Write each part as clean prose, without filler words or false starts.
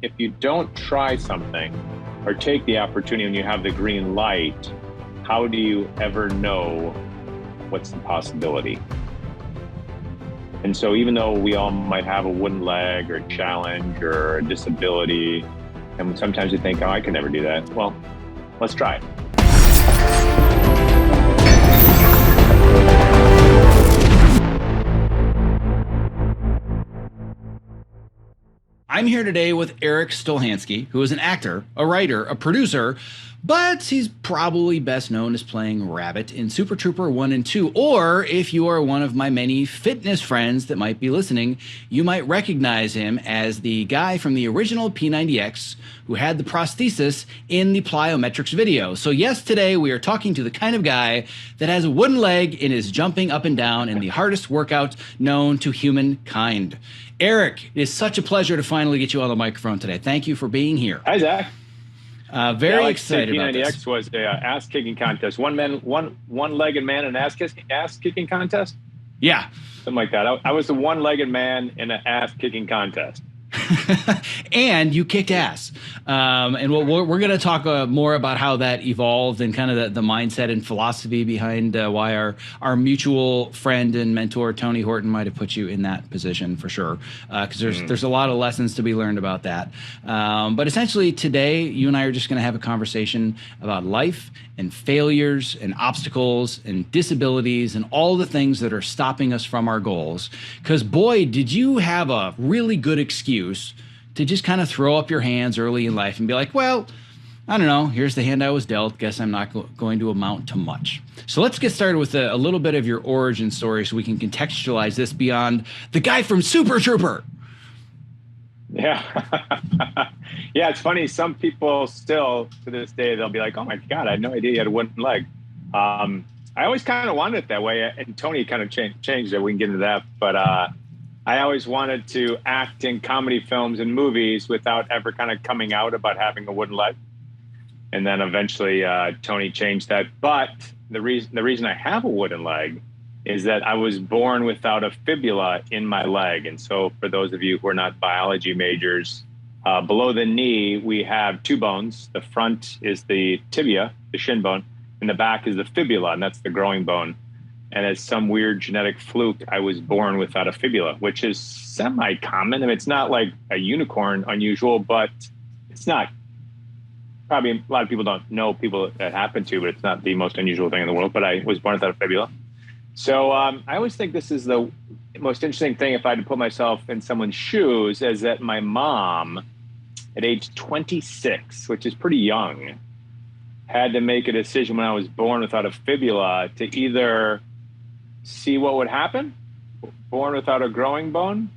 if you don't try something or take the opportunity when you have the green light, how do you ever know what's the possibility? And so even though we all might have a wooden leg or a challenge or a disability, and sometimes you think, oh, I can never do that. Well, let's try it. I'm here today with Erik Stolhanske, who is an actor, a writer, a producer, but he's probably best known as playing Rabbit in Super Trooper 1 and 2. Or if you are one of my many fitness friends that might be listening, you might recognize him as the guy from the original P90X who had the prosthesis in the plyometrics video. So yes, today we are talking to the kind of guy that has a wooden leg and is jumping up and down in the hardest workout known to humankind. Erik, it is such a pleasure to finally get you on the microphone today. Thank you for being here. Hi, Zach. Very excited about this. P90X was a ass-kicking contest. One-legged man in an ass-kicking contest? Yeah. Something like that. I was the one-legged man in an ass-kicking contest. And you kicked ass. And we're going to talk more about how that evolved and kind of the mindset and philosophy behind why our mutual friend and mentor, Tony Horton, might have put you in that position for sure. Because there's a lot of lessons to be learned about that. But essentially today, you and I are just going to have a conversation about life and failures and obstacles and disabilities and all the things that are stopping us from our goals. Because boy, did you have a really good excuse to just kind of throw up your hands early in life and be like, well, I don't know, here's the hand I was dealt. Guess I'm not going to amount to much. So let's get started with a little bit of your origin story so we can contextualize this beyond the guy from Super Trooper. Yeah. Yeah, it's funny. Some people still, to this day, they'll be like, oh my God, I had no idea you had a wooden leg. I always kind of wanted it that way. And Tony kind of changed it. We can get into that. But I always wanted to act in comedy films and movies without ever kind of coming out about having a wooden leg. And then eventually Tony changed that. But the reason I have a wooden leg is that I was born without a fibula in my leg. And so for those of you who are not biology majors, below the knee, we have two bones. The front is the tibia, the shin bone, and the back is the fibula, and that's the growing bone. And as some weird genetic fluke, I was born without a fibula, which is semi-common. I mean, it's not like a unicorn unusual, but it's not. Probably a lot of people don't know people that happen to, but it's not the most unusual thing in the world. But I was born without a fibula. So I always think this is the most interesting thing, if I had to put myself in someone's shoes, is that my mom, at age 26, which is pretty young, had to make a decision when I was born without a fibula to either see what would happen, born without a growing bone,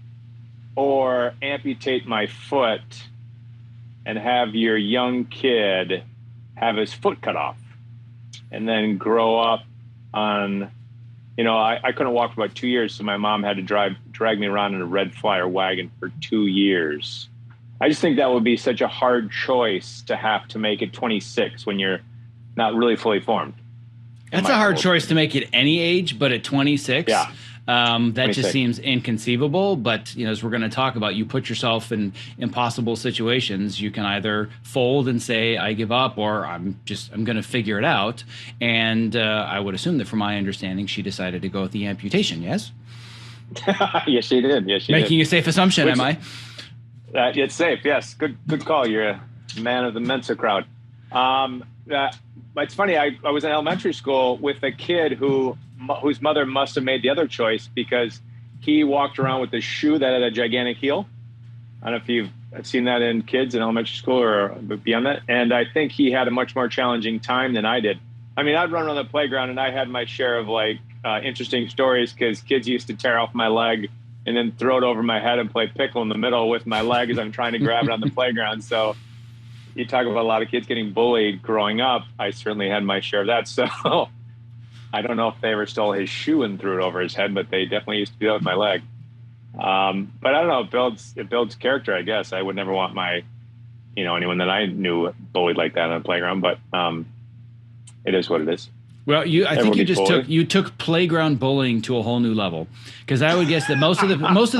or amputate my foot and have your young kid have his foot cut off and then grow up on... You know, I couldn't walk for about 2 years, so my mom had to drag me around in a red flyer wagon for 2 years. I just think that would be such a hard choice to have to make at 26 when you're not really fully formed. That's a hard choice to make at any age, but at 26, yeah. That 26. just seems inconceivable. But, you know, as we're going to talk about, you put yourself in impossible situations. You can either fold and say, I give up, or I'm going to figure it out. And I would assume that from my understanding, she decided to go with the amputation. Yes. Yes, she did. Yes, she Making did. a safe assumption. Am I? It's safe. Yes. Good call. You're a man of the Mensa crowd. It's funny. I was in elementary school with a kid whose mother must have made the other choice, because he walked around with a shoe that had a gigantic heel. I don't know if you've seen that in kids in elementary school or beyond that. And I think he had a much more challenging time than I did. I mean, I'd run around the playground and I had my share of interesting stories, because kids used to tear off my leg and then throw it over my head and play pickle in the middle with my leg as I'm trying to grab it on the playground. So you talk about a lot of kids getting bullied growing up. I certainly had my share of that. So I don't know if they ever stole his shoe and threw it over his head, but they definitely used to do that with my leg. But I don't know, it builds character, I guess. I would never want anyone that I knew bullied like that on the playground, but it is what it is. Well, I think Everybody you took playground bullying to a whole new level, because I would guess that most of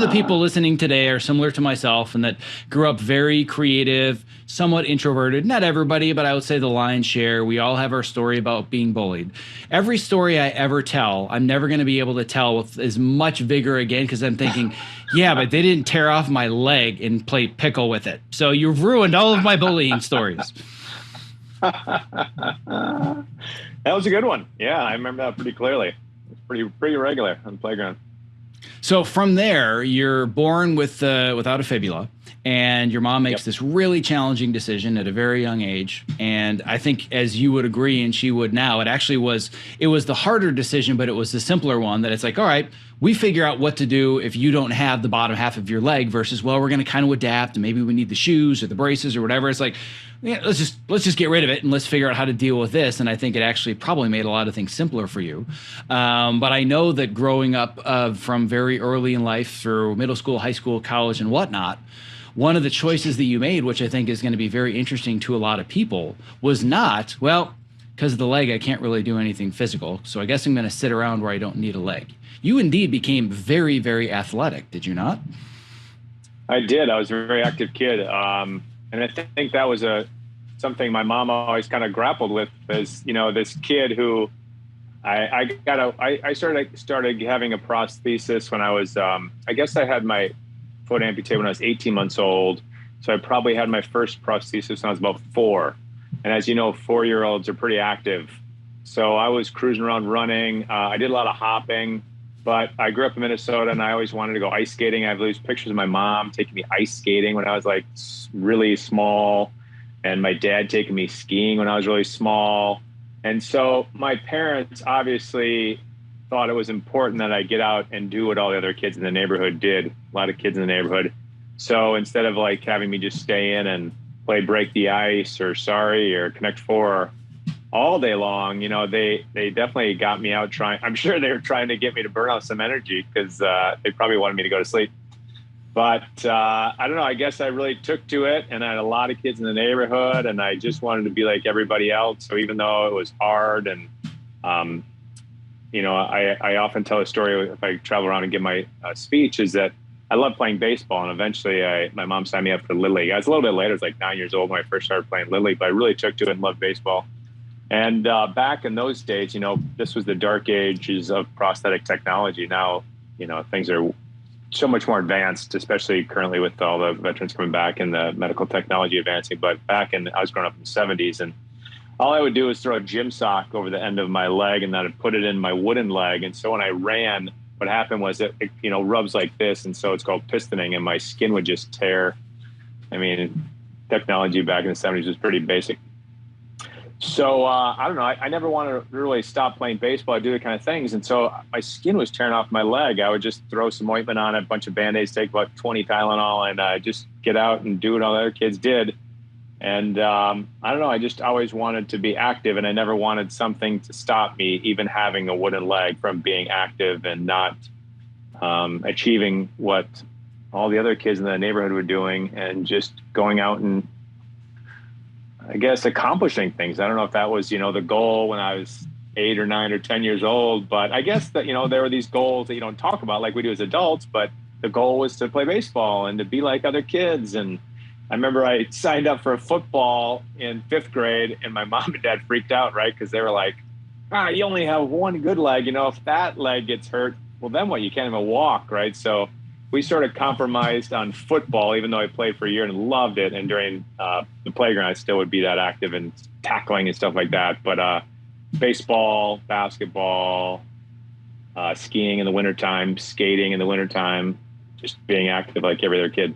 the people listening today are similar to myself, and that grew up very creative, somewhat introverted. Not everybody, but I would say the lion's share. We all have our story about being bullied. Every story I ever tell, I'm never going to be able to tell with as much vigor again, because I'm thinking, yeah, but they didn't tear off my leg and play pickle with it. So you've ruined all of my bullying stories. That was a good one. Yeah, I remember that pretty clearly. It's pretty regular on the playground. So from there, you're born without a fibula, and your mom makes this really challenging decision at a very young age. And I think, as you would agree, and she would now, it was the harder decision, but it was the simpler one. That it's like, all right, we figure out what to do if you don't have the bottom half of your leg, versus, well, we're going to kind of adapt, and maybe we need the shoes or the braces or whatever. It's like, yeah, let's just get rid of it and let's figure out how to deal with this. And I think it actually probably made a lot of things simpler for you. But I know that growing up from very early in life through middle school, high school, college, and whatnot, one of the choices that you made, which I think is going to be very interesting to a lot of people, was not, well, because of the leg, I can't really do anything physical, so I guess I'm going to sit around where I don't need a leg. You indeed became very, very athletic, did you not? I did. I was a very active kid. And I think that was something my mom always kind of grappled with, as, you know, this kid who I started having a prosthesis when I was, I guess I had my foot amputated when I was 18 months old. So I probably had my first prosthesis when I was about 4. And as you know, 4-year-olds are pretty active. So I was cruising around running. I did a lot of hopping, but I grew up in Minnesota and I always wanted to go ice skating. I have these pictures of my mom taking me ice skating when I was like really small, and my dad taking me skiing when I was really small. And so my parents obviously thought it was important that I get out and do what all the other kids in the neighborhood did. A lot of kids in the neighborhood. So instead of like having me just stay in and play break the ice or sorry or connect 4 all day long, you know, they definitely got me out trying. I'm sure they were trying to get me to burn off some energy, because they probably wanted me to go to sleep. But I don't know, I guess I really took to it, and I had a lot of kids in the neighborhood, and I just wanted to be like everybody else. So even though it was hard, and you know, I often tell a story if I travel around and give my speech, is that I love playing baseball, and eventually my mom signed me up for Little League. I was a little bit later, I was like 9 years old when I first started playing Little League, but I really took to it and loved baseball. And back in those days, you know, this was the dark ages of prosthetic technology. Now, you know, things are so much more advanced, especially currently with all the veterans coming back and the medical technology advancing. But I was growing up in the 70s, and all I would do was throw a gym sock over the end of my leg, and then I'd put it in my wooden leg. And so when I ran, what happened was it you know, rubs like this, and so it's called pistoning, and my skin would just tear. I mean, technology back in the 70s was pretty basic. So I don't know. I never wanted to really stop playing baseball. I do the kind of things. And so my skin was tearing off my leg. I would just throw some ointment on it, a bunch of Band-Aids, take about 20 Tylenol, and just get out and do what all the other kids did. And I don't know. I just always wanted to be active, and I never wanted something to stop me, even having a wooden leg, from being active and not achieving what all the other kids in the neighborhood were doing, and just going out and, I guess, accomplishing things. I don't know if that was, you know, the goal when I was 8 or 9 or 10 years old, but I guess that, you know, there were these goals that you don't talk about like we do as adults, but the goal was to play baseball and to be like other kids. And I remember I signed up for football in 5th grade, and my mom and dad freaked out, right? Because they were like, you only have one good leg. You know, if that leg gets hurt, well, then what? You can't even walk, right? So we sort of compromised on football, even though I played for a year and loved it. And during the playground, I still would be that active and tackling and stuff like that. But baseball, basketball, skiing in the wintertime, skating in the wintertime, just being active like every other kid.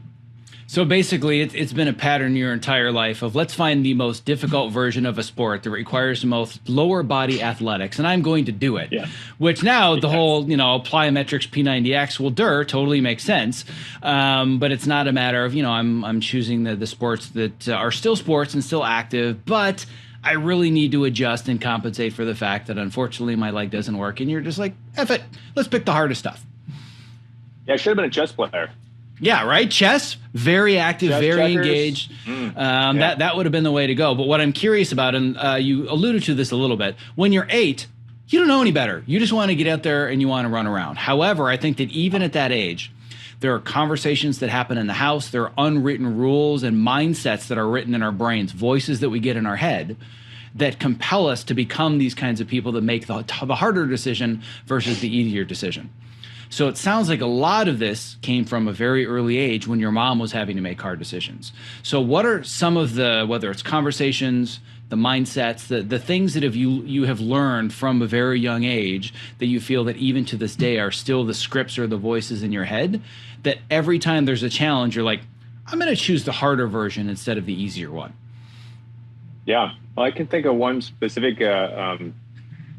So basically, it's been a pattern your entire life of, let's find the most difficult version of a sport that requires the most lower body athletics, and I'm going to do it. Yeah. Which now the whole, you know, plyometrics P90X, well, totally makes sense. But it's not a matter of, you know, I'm choosing the sports that are still sports and still active, but I really need to adjust and compensate for the fact that unfortunately my leg doesn't work, and you're just like, F it, let's pick the hardest stuff. Yeah, I should have been a chess player. Yeah, right. Chess, very active, very engaged. That would have been the way to go. But what I'm curious about, and you alluded to this a little bit, when you're 8, You don't know any better. You just want to get out there and you want to run around. However, I think that even at that age, there are conversations that happen in the house. There are unwritten rules and mindsets that are written in our brains, voices that we get in our head that compel us to become these kinds of people that make the harder decision versus the easier decision. So it sounds like a lot of this came from a very early age when your mom was having to make hard decisions. So what are some of the, whether it's conversations, the mindsets, the things that you have learned from a very young age that you feel that even to this day are still the scripts or the voices in your head, that every time there's a challenge, you're like, I'm going to choose the harder version instead of the easier one? Yeah. Well, I can think of one specific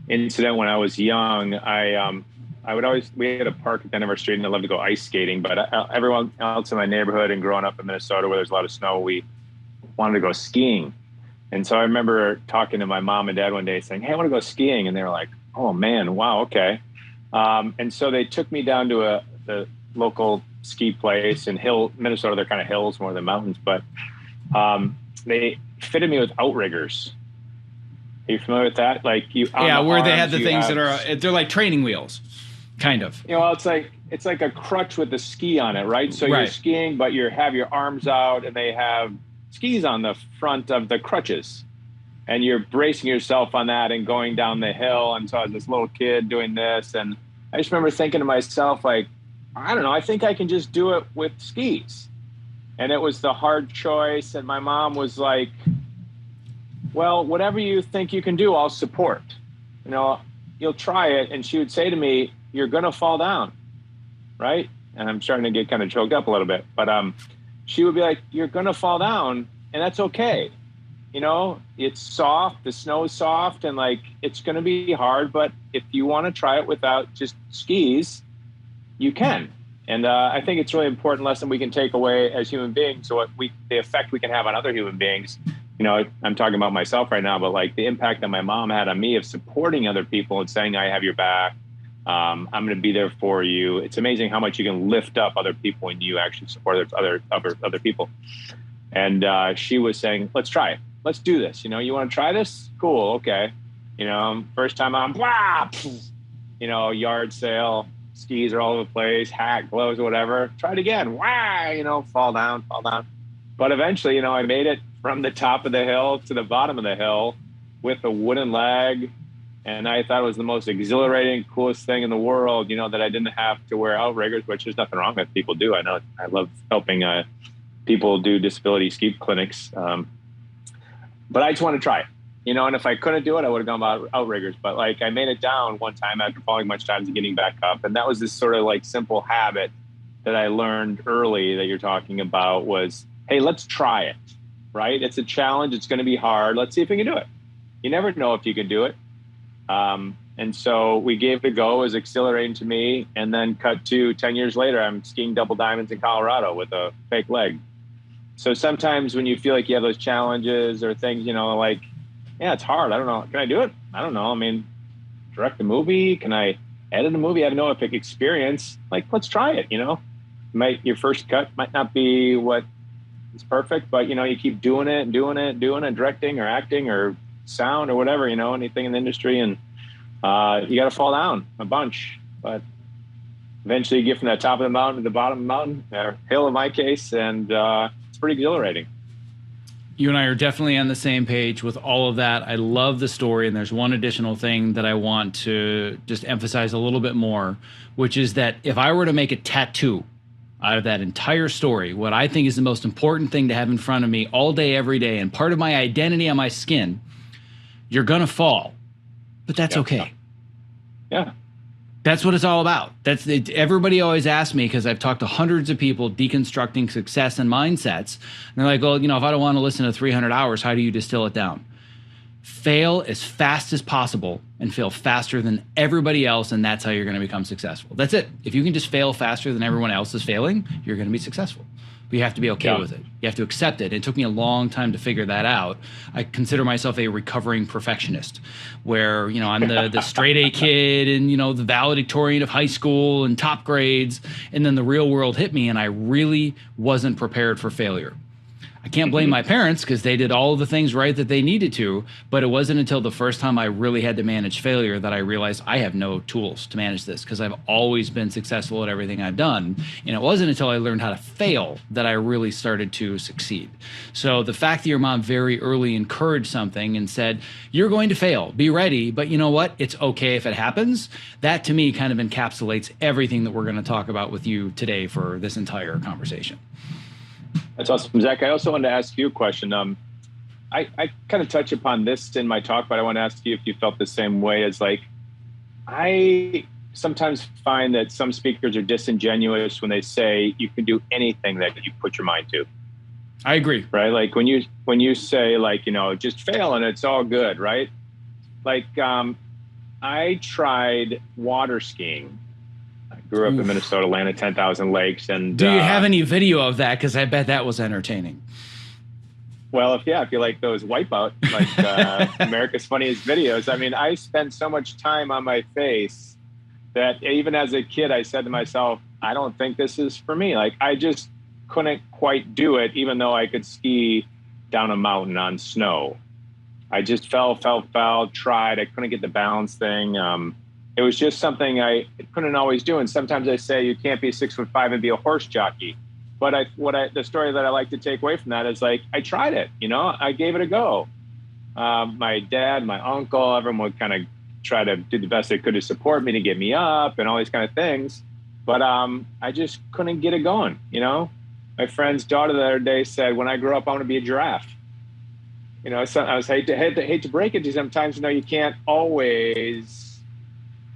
incident when I was young. We had a park at the end of our street and I loved to go ice skating, but everyone else in my neighborhood and growing up in Minnesota where there's a lot of snow, we wanted to go skiing. And so I remember talking to my mom and dad one day saying, hey, I want to go skiing. And they were like, oh man, wow. Okay. And so they took me down to the local ski place in Minnesota. They're kind of hills more than mountains, but they fitted me with outriggers. Are you familiar with that? Like where they had the things that are, they're like training wheels, kind of. It's like a crutch with the ski on it, right? So you're skiing, but you have your arms out and they have skis on the front of the crutches. And you're bracing yourself on that and going down the hill. And so I was this little kid doing this. And I just remember thinking to myself, like, I don't know, I think I can just do it with skis. And it was the hard choice. And my mom was like, well, whatever you think you can do, I'll support. You'll try it. And she would say to me, you're going to fall down, right? And I'm starting to get kind of choked up a little bit. But she would be like, you're going to fall down, and that's okay. It's soft. The snow is soft, and like it's going to be hard. But if you want to try it without just skis, you can. And I think it's a really important lesson we can take away as human beings. So the effect we can have on other human beings. I'm talking about myself right now, but like the impact that my mom had on me of supporting other people and saying, I have your back. I'm going to be there for you. It's amazing how much you can lift up other people when you actually support other people. And she was saying, let's try it. Let's do this. You want to try this? Cool. Okay. First time I'm, yard sale, skis are all over the place, hat, gloves, whatever. Try it again. Fall down. But eventually, I made it from the top of the hill to the bottom of the hill with a wooden leg. And I thought it was the most exhilarating, coolest thing in the world, that I didn't have to wear outriggers, which there's nothing wrong with. People do. I know I love helping people do disability ski clinics. But I just want to try it, and if I couldn't do it, I would have gone about outriggers. But like I made it down one time after falling much times and getting back up. And that was this sort of like simple habit that I learned early that you're talking about was, hey, let's try it, right? It's a challenge. It's going to be hard. Let's see if we can do it. You never know if you can do it. And so we gave it a go. It was exhilarating to me. And then cut to 10 years later, I'm skiing double diamonds in Colorado with a fake leg. So sometimes when you feel like you have those challenges or things, like, yeah, it's hard. I don't know. Can I do it? I don't know. I mean, direct a movie? Can I edit a movie? I have no epic experience. Like, let's try it, your first cut might not be what is perfect, but you keep doing it, directing or acting or sound or whatever, anything in the industry. And you got to fall down a bunch, but eventually you get from the top of the mountain to the bottom of the mountain, or hill in my case, and it's pretty exhilarating. You and I are definitely on the same page with all of that. I love the story, and there's one additional thing that I want to just emphasize a little bit more, which is that if I were to make a tattoo out of that entire story, what I think is the most important thing to have in front of me all day, every day, and part of my identity on my skin, you're going to fall, but that's okay. Yeah. That's what it's all about. That's it. Everybody always asks me, because I've talked to hundreds of people deconstructing success and mindsets. And they're like, well, if I don't want to listen to 300 hours, how do you distill it down? Fail as fast as possible and fail faster than everybody else. And that's how you're going to become successful. That's it. If you can just fail faster than everyone else is failing, you're going to be successful. But you have to be okay with it. You have to accept it. It took me a long time to figure that out. I consider myself a recovering perfectionist, where, I'm the straight A kid and, the valedictorian of high school and top grades. And then the real world hit me and I really wasn't prepared for failure. I can't blame my parents because they did all of the things right that they needed to, but it wasn't until the first time I really had to manage failure that I realized I have no tools to manage this because I've always been successful at everything I've done. And it wasn't until I learned how to fail that I really started to succeed. So the fact that your mom very early encouraged something and said, you're going to fail, be ready, but you know what? It's okay if it happens. That to me kind of encapsulates everything that we're going to talk about with you today for this entire conversation. That's awesome, Zach. I also wanted to ask you a question. I kind of touch upon this in my talk, but I want to ask you if you felt the same way. As like, I sometimes find that some speakers are disingenuous when they say you can do anything that you put your mind to. I agree. Right? Like when you say like, you know, just fail and it's all good, right? Like I tried water skiing. Grew up in Minnesota, landed 10,000 lakes. And do you have any video of that? Because I bet that was entertaining. Well, if you like those Wipeout, like America's Funniest Videos. I mean, I spent so much time on my face that even as a kid, I said to myself, I don't think this is for me. Like I just couldn't quite do it, even though I could ski down a mountain on snow. I just fell, tried. I couldn't get the balance thing. It was just something I couldn't always do. And sometimes I say you can't be 6'5" and be a horse jockey. But the story that I like to take away from that is like, I tried it, you know, I gave it a go. My dad, my uncle, everyone would kind of try to do the best they could to support me, to get me up and all these kind of things. But I just couldn't get it going. You know, my friend's daughter the other day said, when I grow up, I want to be a giraffe. You know, so I was hate to break it to you sometimes, you know, you can't always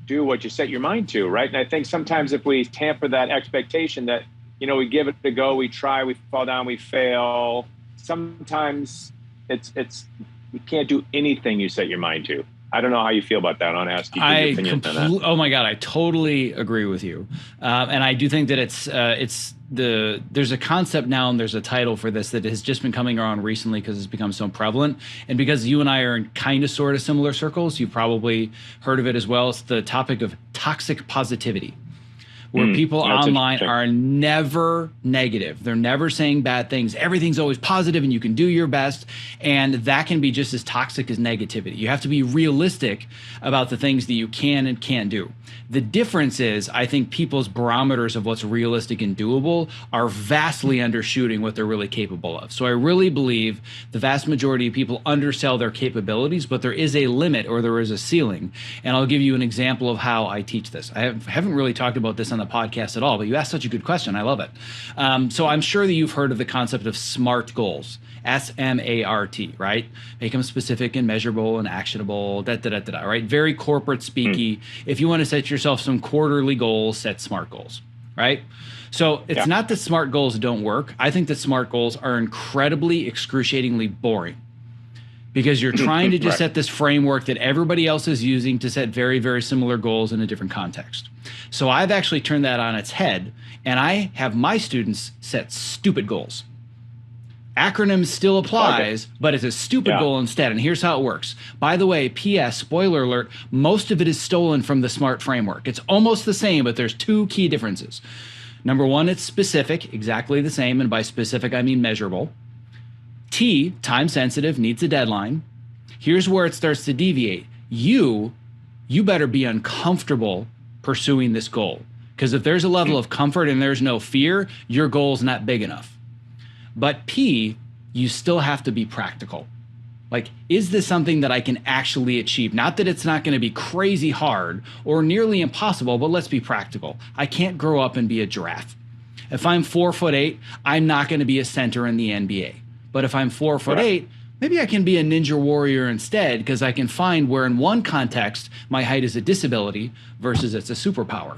do what you set your mind to, right? And I think sometimes if we tamper that expectation that, you know, we give it a go, we try, we fall down, we fail. Sometimes it's you can't do anything you set your mind to. I don't know how you feel about that. I want to ask you your opinion on that. Oh my God, I totally agree with you, and I do think that there's a concept now and there's a title for this that has just been coming around recently because it's become so prevalent, and because you and I are in kind of sort of similar circles, you've probably heard of it as well. It's the topic of toxic positivity, where people online are never negative. They're never saying bad things. Everything's always positive and you can do your best. And that can be just as toxic as negativity. You have to be realistic about the things that you can and can't do. The difference is, I think people's barometers of what's realistic and doable are vastly undershooting what they're really capable of. So I really believe the vast majority of people undersell their capabilities, but there is a limit or there is a ceiling. And I'll give you an example of how I teach this. I haven't really talked about this on the podcast at all, but you asked such a good question. I love it. So I'm sure that you've heard of the concept of SMART goals. SMART, right? Make them specific and measurable and actionable, right? Very corporate speaky. If you want to set yourself some quarterly goals, set SMART goals, right? So it's not that SMART goals don't work. I think that SMART goals are incredibly, excruciatingly boring because you're trying to just set this framework that everybody else is using to set very, very similar goals in a different context. So I've actually turned that on its head, and I have my students set stupid goals. Acronym still applies, but it's a stupid goal instead. And here's how it works. By the way, PS, spoiler alert, most of it is stolen from the SMART framework. It's almost the same, but there's two key differences. Number one, it's specific, exactly the same. And by specific, I mean measurable. T, time sensitive, needs a deadline. Here's where it starts to deviate. You better be uncomfortable pursuing this goal. Because if there's a level of comfort and there's no fear, your goal's not big enough. But P, you still have to be practical. Like, is this something that I can actually achieve? Not that it's not going to be crazy hard or nearly impossible, but let's be practical. I can't grow up and be a giraffe. If I'm 4'8", I'm not going to be a center in the NBA. But if I'm 4'8", maybe I can be a ninja warrior instead, because I can find where in one context my height is a disability versus it's a superpower.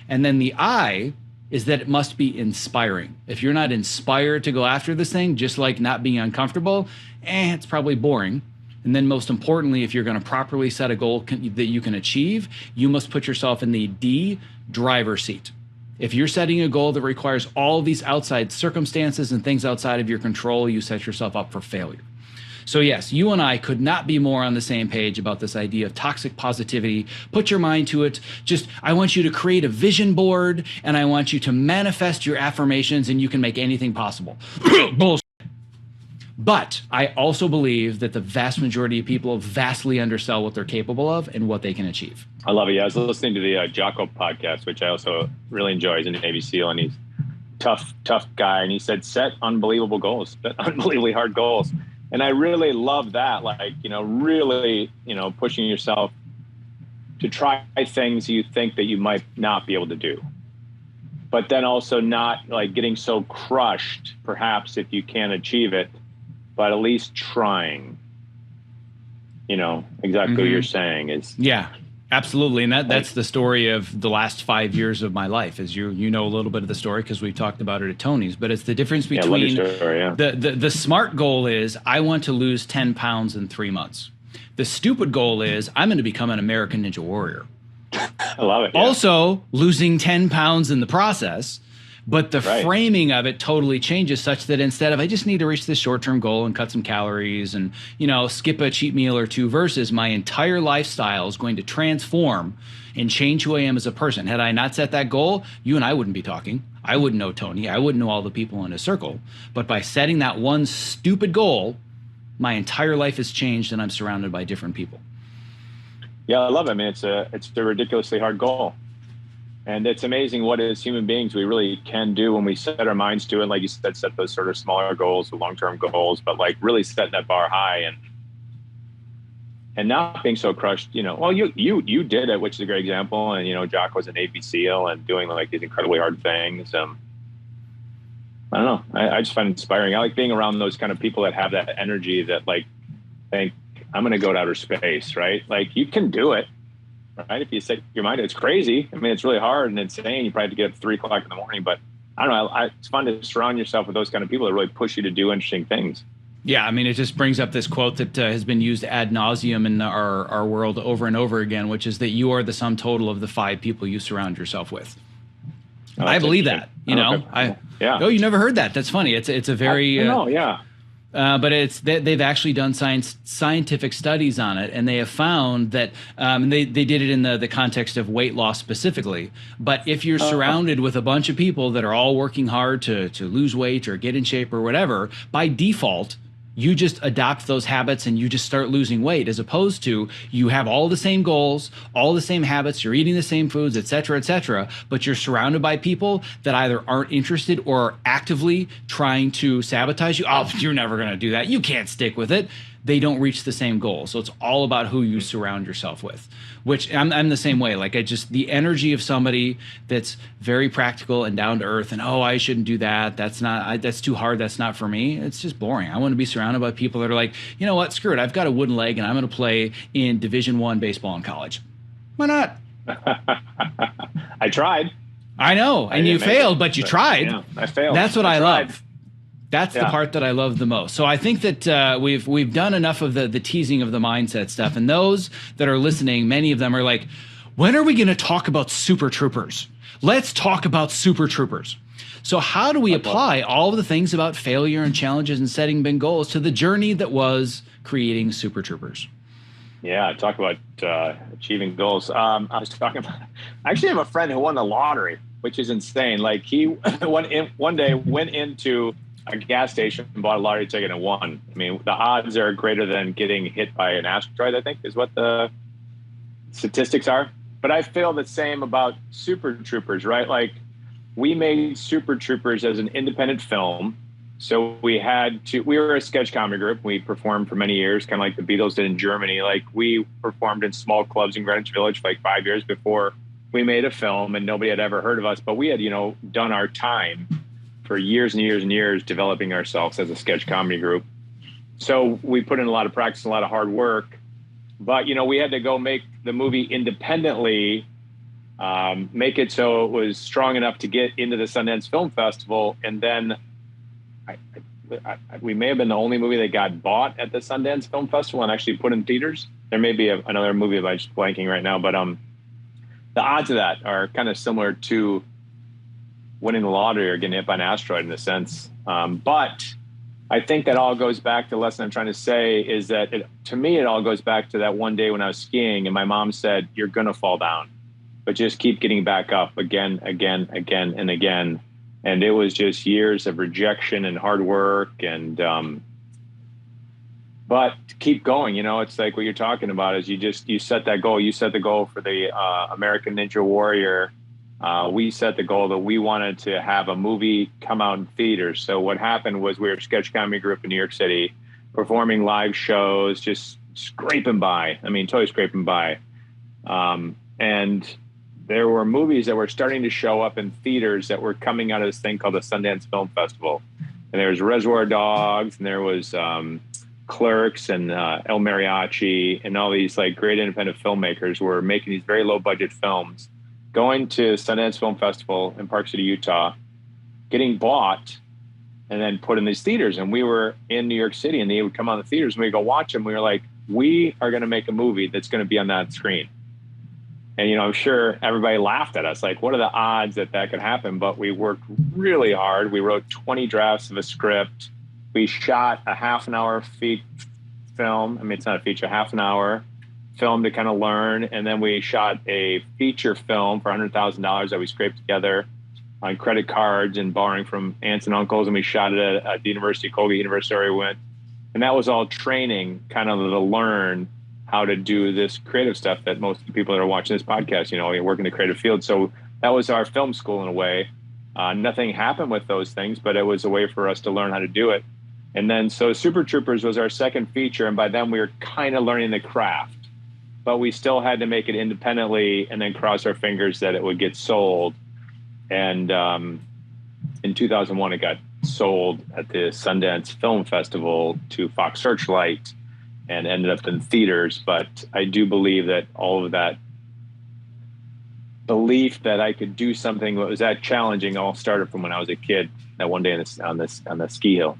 And then the I is that it must be inspiring. If you're not inspired to go after this thing, just like not being uncomfortable, it's probably boring. And then most importantly, if you're going to properly set a goal that you can achieve, you must put yourself in the D, driver's seat. If you're setting a goal that requires all of these outside circumstances and things outside of your control, you set yourself up for failure. So yes, you and I could not be more on the same page about this idea of toxic positivity. Put your mind to it. I want you to create a vision board, and I want you to manifest your affirmations, and you can make anything possible. Bullshit. But I also believe that the vast majority of people vastly undersell what they're capable of and what they can achieve. I love it. Yeah, I was listening to the Jocko podcast, which I also really enjoy. He's a Navy SEAL, and he's tough guy. And he said, set unbelievable goals, set unbelievably hard goals. And I really love that. Like, really, pushing yourself to try things you think that you might not be able to do. But then also not like getting so crushed, perhaps, if you can't achieve it, but at least trying, exactly what you're saying is. Yeah, absolutely. And that's the story of the last 5 years of my life, as you know a little bit of the story because we've talked about it at Tony's, but it's the difference between the smart goal is I want to lose 10 pounds in 3 months. The stupid goal is I'm going to become an American Ninja Warrior. I love it. Yeah. Also losing 10 pounds in the process, but the framing of it totally changes such that instead of I just need to reach this short-term goal and cut some calories and, skip a cheat meal or two versus my entire lifestyle is going to transform and change who I am as a person. Had I not set that goal, you and I wouldn't be talking. I wouldn't know Tony. I wouldn't know all the people in his circle. But by setting that one stupid goal, my entire life has changed and I'm surrounded by different people. Yeah, I love it. I mean, it's a ridiculously hard goal. And it's amazing what as human beings we really can do when we set our minds to it. Like you said, set those sort of smaller goals, the long-term goals, but like really setting that bar high and not being so crushed, well, you did it, which is a great example. And, Jock was an Navy SEAL and doing like these incredibly hard things. I don't know. I just find it inspiring. I like being around those kind of people that have that energy that like think I'm going to go to outer space, right? Like you can do it. Right. If you set your mind, it's crazy. I mean, it's really hard and insane. You probably have to get up at 3 o'clock in the morning, but I don't know. It's fun to surround yourself with those kind of people that really push you to do interesting things. Yeah. I mean, it just brings up this quote that has been used ad nauseum in our world over and over again, which is that you are the sum total of the 5 people you surround yourself with. Oh, I believe that, Oh, you never heard that. That's funny. It's a very, but they've actually done scientific studies on it, and they have found that they did it in the context of weight loss specifically. But if you're surrounded with a bunch of people that are all working hard to lose weight or get in shape or whatever, by default, you just adopt those habits and you just start losing weight, as opposed to you have all the same goals, all the same habits, you're eating the same foods, et cetera, but you're surrounded by people that either aren't interested or are actively trying to sabotage you. Oh, you're never going to do that. You can't stick with it. They don't reach the same goal. So it's all about who you surround yourself with, which I'm the same way. Like the energy of somebody that's very practical and down to earth and, I shouldn't do that. That's too hard. That's not for me. It's just boring. I want to be surrounded by people that are like, you know what, screw it. I've got a wooden leg and I'm going to play in Division I baseball in college. Why not? I tried. I know. And you failed, but you tried. Yeah, I failed. That's what I love. That's the part that I love the most. So I think that we've done enough of the teasing of the mindset stuff. And those that are listening, many of them are like, when are we going to talk about super troopers? Let's talk about super troopers. So how do we apply all of the things about failure and challenges and setting big goals to the journey that was creating super troopers? Yeah, talk about achieving goals. I was talking about, I actually have a friend who won the lottery, which is insane. Like he one day went into a gas station and bought a lottery ticket and won. I mean, the odds are greater than getting hit by an asteroid, I think, is what the statistics are. But I feel the same about Super Troopers, right? Like we made Super Troopers as an independent film. So we were a sketch comedy group. We performed for many years, kind of like the Beatles did in Germany. Like we performed in small clubs in Greenwich Village for like 5 years before we made a film, and nobody had ever heard of us, but we had, done our time for years and years and years developing ourselves as a sketch comedy group. So we put in a lot of practice, a lot of hard work, but, we had to go make the movie independently, make it so it was strong enough to get into the Sundance Film Festival. And then we may have been the only movie that got bought at the Sundance Film Festival and actually put in theaters. There may be another movie that I'm just blanking right now, but the odds of that are kind of similar to winning the lottery or getting hit by an asteroid in a sense. But I think that all goes back to the lesson I'm trying to say is that to me, it all goes back to that one day when I was skiing and my mom said, you're going to fall down, but just keep getting back up again, and again. And it was just years of rejection and hard work and but keep going. It's like what you're talking about is you set that goal. You set the goal for the American Ninja Warrior. We set the goal that we wanted to have a movie come out in theaters. So what happened was we were a sketch comedy group in New York City, performing live shows, just scraping by. I mean, totally scraping by. And there were movies that were starting to show up in theaters that were coming out of this thing called the Sundance Film Festival. And there was Reservoir Dogs, and there was Clerks and El Mariachi, and all these like great independent filmmakers were making these very low budget films, going to Sundance Film Festival in Park City, Utah, getting bought, and then put in these theaters. And we were in New York City, and they would come on the theaters, and we go watch them. We were like, we are going to make a movie that's going to be on that screen. And, I'm sure everybody laughed at us. Like, what are the odds that could happen? But we worked really hard. We wrote 20 drafts of a script. We shot a half an hour film. I mean, it's not a feature, half an hour film to kind of learn. And then we shot a feature film for $100,000 that we scraped together on credit cards and borrowing from aunts and uncles. And we shot it at the University, Colgate University, where we went. And that was all training kind of to learn how to do this creative stuff that most of the people that are watching this podcast, you work in the creative field. So that was our film school in a way. Nothing happened with those things, but it was a way for us to learn how to do it. And then, so Super Troopers was our second feature. And by then we were kind of learning the craft, but we still had to make it independently and then cross our fingers that it would get sold. And in 2001, it got sold at the Sundance Film Festival to Fox Searchlight and ended up in theaters. But I do believe that all of that belief that I could do something that was that challenging all started from when I was a kid, that one day on the ski hill.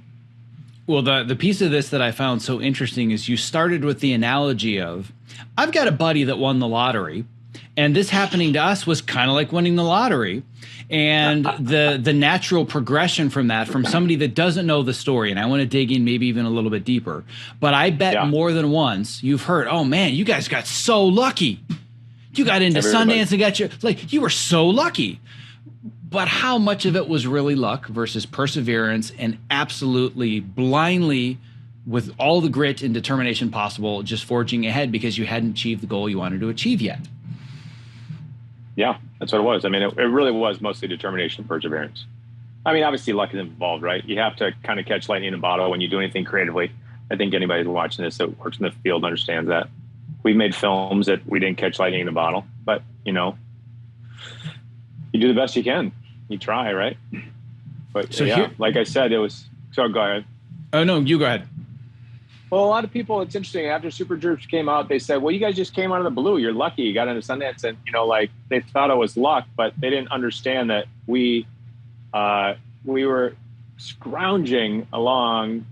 Well, the piece of this that I found so interesting is you started with the analogy of, I've got a buddy that won the lottery, and this happening to us was kind of like winning the lottery. And the natural progression from that, from somebody that doesn't know the story, and I want to dig in maybe even a little bit deeper, but I bet more than once you've heard, oh man, you guys got so lucky. You got into Sundance and got you were so lucky. But how much of it was really luck versus perseverance and absolutely blindly, with all the grit and determination possible, just forging ahead because you hadn't achieved the goal you wanted to achieve yet? Yeah, that's what it was. I mean, it really was mostly determination and perseverance. I mean, obviously luck is involved, right? You have to kind of catch lightning in a bottle when you do anything creatively. I think anybody who's watching this that works in the field understands that. We've made films that we didn't catch lightning in a bottle, but you do the best you can. You try, right? But so yeah, like I said, it was, so go ahead. Oh no, you go ahead. Well, a lot of people, it's interesting. After Super Troopers came out, they said, well, you guys just came out of the blue. You're lucky. You got into Sundance. And, they thought it was luck, but they didn't understand that we were scrounging along,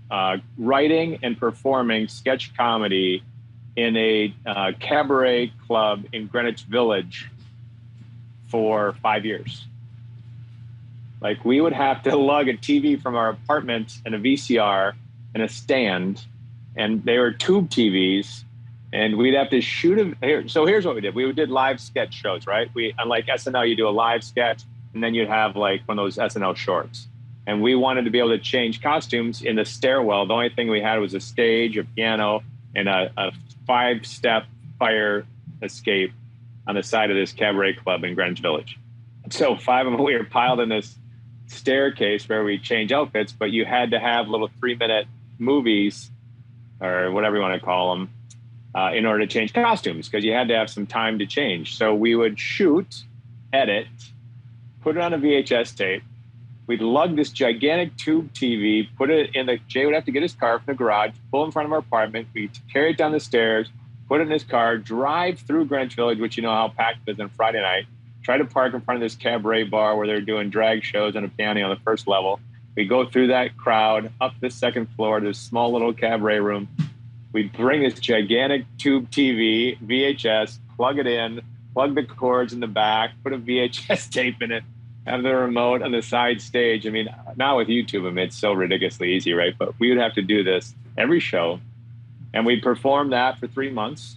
writing and performing sketch comedy in a cabaret club in Greenwich Village for 5 years. Like, we would have to lug a TV from our apartment and a VCR and a stand, and they were tube TVs, and we'd have to shoot so here's what we did. We did live sketch shows, right? Unlike SNL, you do a live sketch, and then you'd have like one of those SNL shorts. And we wanted to be able to change costumes in the stairwell. The only thing we had was a stage, a piano, and a 5-step fire escape on the side of this cabaret club in Greenwich Village. So 5 of them, we were piled in this staircase where we change outfits, but you had to have little 3-minute movies or whatever you want to call them in order to change costumes, because you had to have some time to change. So we would shoot, edit, put it on a VHS tape. We'd lug this gigantic tube TV, put it in Jay would have to get his car from the garage, pull in front of our apartment. We'd carry it down the stairs, put it in his car, drive through Greenwich Village, which you know how packed it is on Friday night, try to park in front of this cabaret bar where they're doing drag shows on a piano on the first level. We go through that crowd, up the second floor to this small little cabaret room. We bring this gigantic tube TV, VHS, plug it in, plug the cords in the back, put a VHS tape in it, have the remote on the side stage. I mean, now with YouTube, I mean, it's so ridiculously easy, right? But we would have to do this every show. And we'd perform that for 3 months.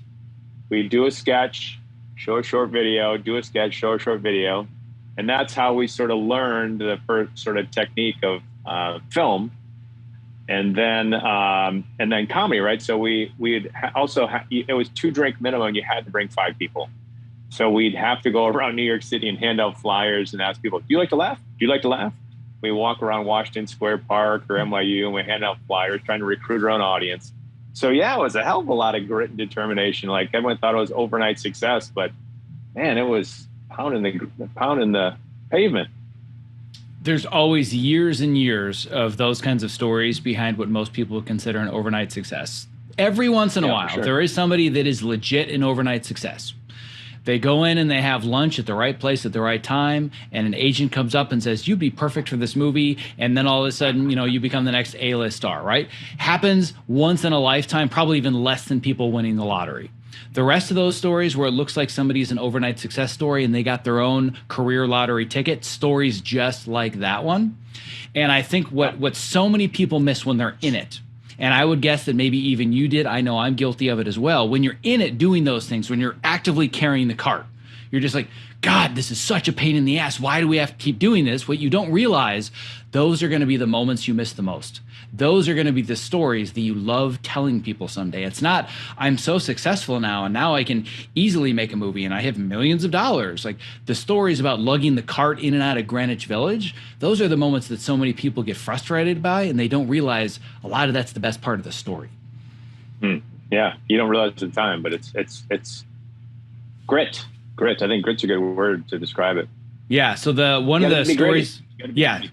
We'd do a sketch, show a short video, do a sketch, show a short video. And that's how we sort of learned the first sort of technique of film. and then comedy, right? So we'd also it was 2-drink minimum. You had to bring 5 people. So we'd have to go around New York City and hand out flyers and ask people, "Do you like to laugh? Do you like to laugh?" We walk around Washington Square Park or NYU and we hand out flyers trying to recruit our own audience. So yeah, it was a hell of a lot of grit and determination. Like everyone thought it was overnight success, but man, it was pounding the pavement. There's always years and years of those kinds of stories behind what most people consider an overnight success. Every once in a while, sure, there is somebody that is legit an overnight success. They go in and they have lunch at the right place at the right time, and an agent comes up and says, "You'd be perfect for this movie," and then all of a sudden, you become the next A-list star, right? Happens once in a lifetime, probably even less than people winning the lottery. The rest of those stories where it looks like somebody's an overnight success story and they got their own career lottery ticket, stories just like that one. And I think what so many people miss when they're in it, and I would guess that maybe even you did, I know I'm guilty of it as well, when you're in it doing those things, when you're actively carrying the cart, you're just like, God, this is such a pain in the ass. Why do we have to keep doing this? What you don't realize, those are going to be the moments you miss the most. Those are going to be the stories that you love telling people someday. It's not, I'm so successful now, and now I can easily make a movie, and I have millions of dollars. Like the stories about lugging the cart in and out of Greenwich Village, those are the moments that so many people get frustrated by, and they don't realize a lot of that's the best part of the story. Yeah, you don't realize at the time, but it's grit. Grit. I think grit's a good word to describe it. Yeah. So one of the stories. Yeah.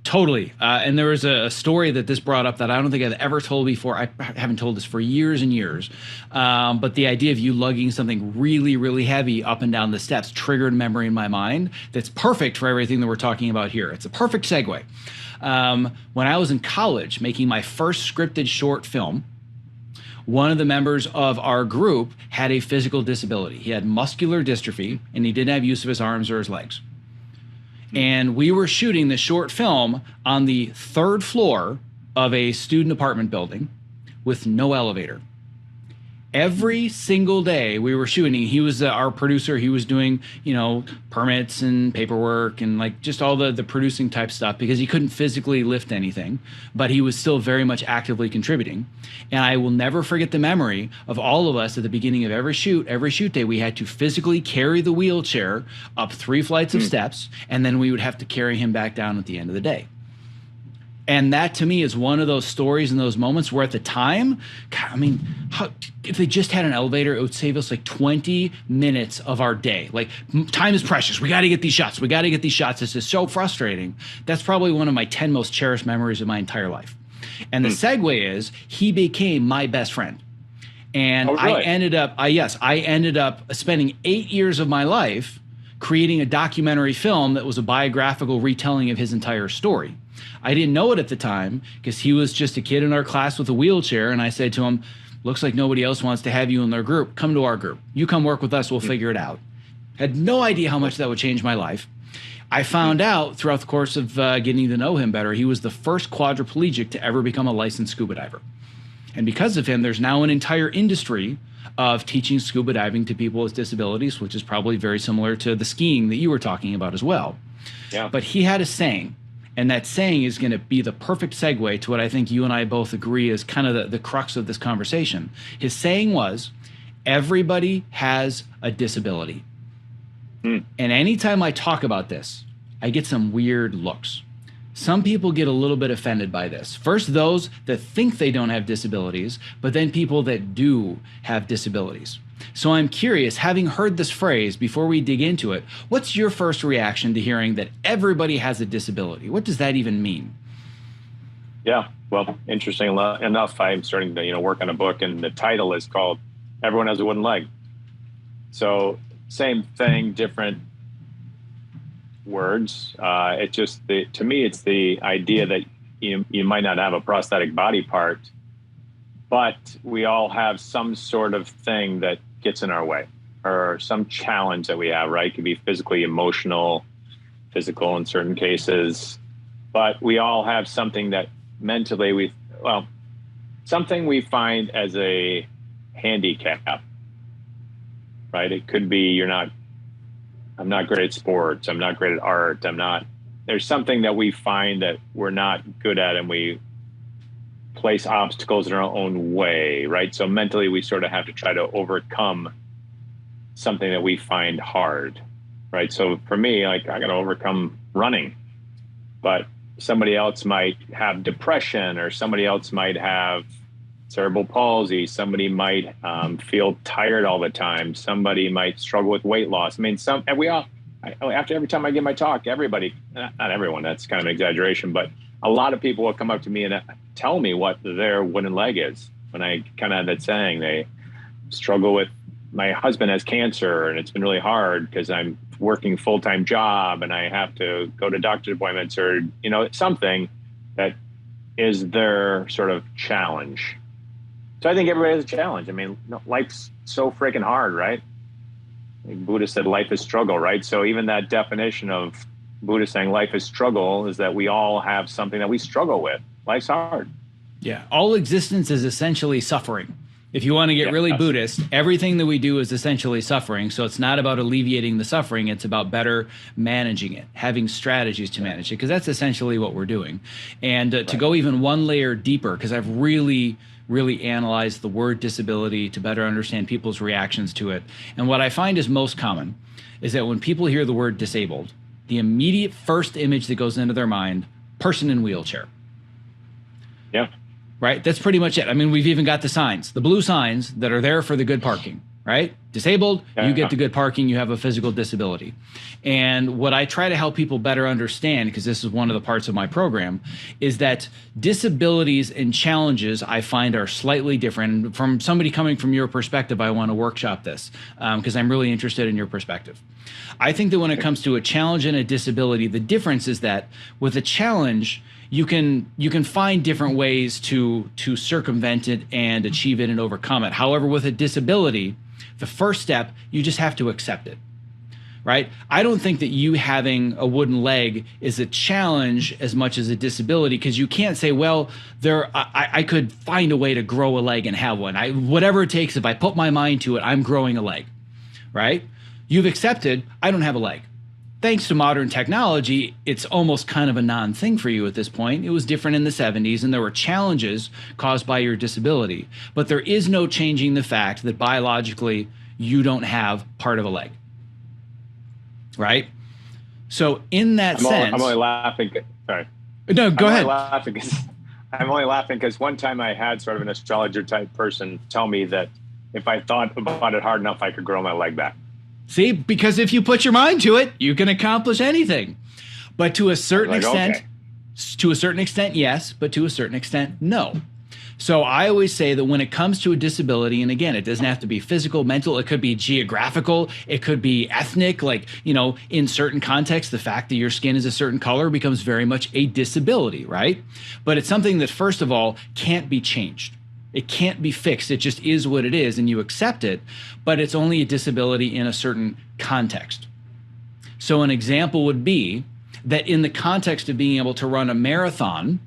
Totally. And there was a story that this brought up that I don't think I've ever told before. I haven't told this for years and years. But the idea of you lugging something really, really heavy up and down the steps triggered memory in my mind that's perfect for everything that we're talking about here. It's a perfect segue. When I was in college making my first scripted short film, one of the members of our group had a physical disability. He had muscular dystrophy, and he didn't have use of his arms or his legs. And we were shooting the short film on the 3rd floor of a student apartment building with no elevator. Every single day we were shooting. He was our producer. He was doing, permits and paperwork and like just all the producing type stuff because he couldn't physically lift anything, but he was still very much actively contributing. And I will never forget the memory of all of us at the beginning of every shoot day. We had to physically carry the wheelchair up 3 flights of steps, and then we would have to carry him back down at the end of the day. And that to me is one of those stories and those moments where at the time, God, I mean, if they just had an elevator, it would save us like 20 minutes of our day. Like time is precious. We got to get these shots. This is so frustrating. That's probably one of my 10 most cherished memories of my entire life. And the segue is he became my best friend. And really? I ended up spending 8 years of my life creating a documentary film that was a biographical retelling of his entire story. I didn't know it at the time because he was just a kid in our class with a wheelchair. And I said to him, looks like nobody else wants to have you in their group. Come to our group. You come work with us. We'll figure it out. Had no idea how much that would change my life. I found out throughout the course of getting to know him better, he was the first quadriplegic to ever become a licensed scuba diver. And because of him, there's now an entire industry of teaching scuba diving to people with disabilities, which is probably very similar to the skiing that you were talking about as well. Yeah. But he had a saying. And that saying is going to be the perfect segue to what I think you and I both agree is kind of the crux of this conversation. His saying was, everybody has a disability. And anytime I talk about this, I get some weird looks. Some people get a little bit offended by this. First, those that think they don't have disabilities, but then people that do have disabilities. So I'm curious, having heard this phrase before we dig into it, what's your first reaction to hearing that everybody has a disability? What does that even mean? Yeah, well, interesting enough, I'm starting to work on a book, and the title is called "Everyone Has a Wooden Leg." So same thing, different words. It's just to me, it's the idea that you might not have a prosthetic body part, but we all have some sort of thing that gets in our way, or some challenge that we have, right? It could be physically, emotional, physical in certain cases, but we all have something that mentally something we find as a handicap, right? It could be I'm not great at sports, I'm not great at art, there's something that we find that we're not good at, and we place obstacles in our own way, right? So mentally, we sort of have to try to overcome something that we find hard, right? So for me, like, I got to overcome running, but somebody else might have depression, or somebody else might have cerebral palsy. Somebody might feel tired all the time. Somebody might struggle with weight loss. I mean, and we all, after every time I give my talk, everybody, not everyone, that's kind of an exaggeration, but a lot of people will come up to me and tell me what their wooden leg is. When I kind of have that saying, they struggle with, my husband has cancer and it's been really hard because I'm working full-time job and I have to go to doctor's appointments, or, you know, something that is their sort of challenge. So I think everybody has a challenge. I mean, life's so freaking hard, right? Like Buddha said, life is struggle, right? So even that definition of Buddha saying life is struggle is that we all have something that we struggle with. Life's hard. Yeah. All existence is essentially suffering. If you want to get really Buddhist, everything that we do is essentially suffering. So it's not about alleviating the suffering. It's about better managing it, having strategies to manage it, because that's essentially what we're doing. And to go even one layer deeper, because I've really analyzed the word disability to better understand people's reactions to it. And what I find is most common is that when people hear the word disabled, the immediate first image that goes into their mind, person in wheelchair. Yeah. Right? That's pretty much it. I mean, we've even got the signs, the blue signs that are there for the good parking, right? Disabled, you get the good parking, you have a physical disability. And what I try to help people better understand, because this is one of the parts of my program, is that disabilities and challenges I find are slightly different. And from somebody coming from your perspective, I want to workshop this because I'm really interested in your perspective. I think that when it comes to a challenge and a disability, the difference is that with a challenge, you can find different ways to circumvent it and achieve it and overcome it. However, with a disability, the first step, you just have to accept it, right? I don't think that you having a wooden leg is a challenge as much as a disability, because you can't say, well, I could find a way to grow a leg and have one. Whatever it takes, if I put my mind to it, I'm growing a leg, right? You've accepted, I don't have a leg. Thanks to modern technology, it's almost kind of a non-thing for you at this point. It was different in the 70s, and there were challenges caused by your disability. But there is no changing the fact that biologically, you don't have part of a leg, right? So in that sense... I'm only laughing. Sorry. No, go ahead. I'm only laughing because one time I had sort of an astrologer-type person tell me that if I thought about it hard enough, I could grow my leg back. See, because if you put your mind to it, you can accomplish anything. But to a certain extent, yes, but to a certain extent, no. So I always say that when it comes to a disability, and again, it doesn't have to be physical, mental, it could be geographical, it could be ethnic, like, you know, in certain contexts, the fact that your skin is a certain color becomes very much a disability, right? But it's something that, first of all, can't be changed. It can't be fixed. It just is what it is, and you accept it, but it's only a disability in a certain context. So an example would be that in the context of being able to run a marathon,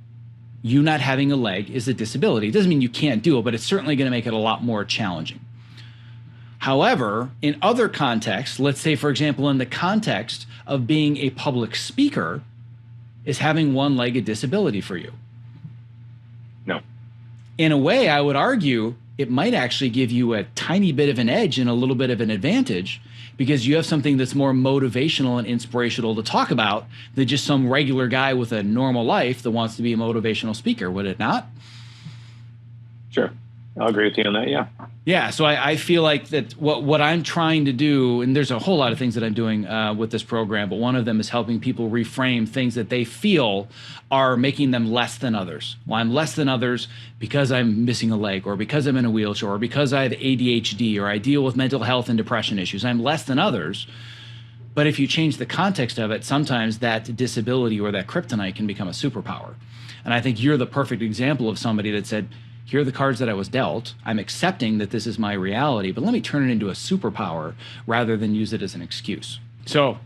you not having a leg is a disability. It doesn't mean you can't do it, but it's certainly going to make it a lot more challenging. However, in other contexts, let's say, for example, in the context of being a public speaker, is having one leg a disability for you? No. In a way, I would argue it might actually give you a tiny bit of an edge and a little bit of an advantage, because you have something that's more motivational and inspirational to talk about than just some regular guy with a normal life that wants to be a motivational speaker, would it not? Sure. I'll agree with you on that, yeah. Yeah, so I feel like that what I'm trying to do, and there's a whole lot of things that I'm doing with this program, but one of them is helping people reframe things that they feel are making them less than others. Well, I'm less than others because I'm missing a leg, or because I'm in a wheelchair, or because I have ADHD, or I deal with mental health and depression issues. I'm less than others. But if you change the context of it, sometimes that disability or that kryptonite can become a superpower. And I think you're the perfect example of somebody that said, here are the cards that I was dealt. I'm accepting that this is my reality, but let me turn it into a superpower rather than use it as an excuse. So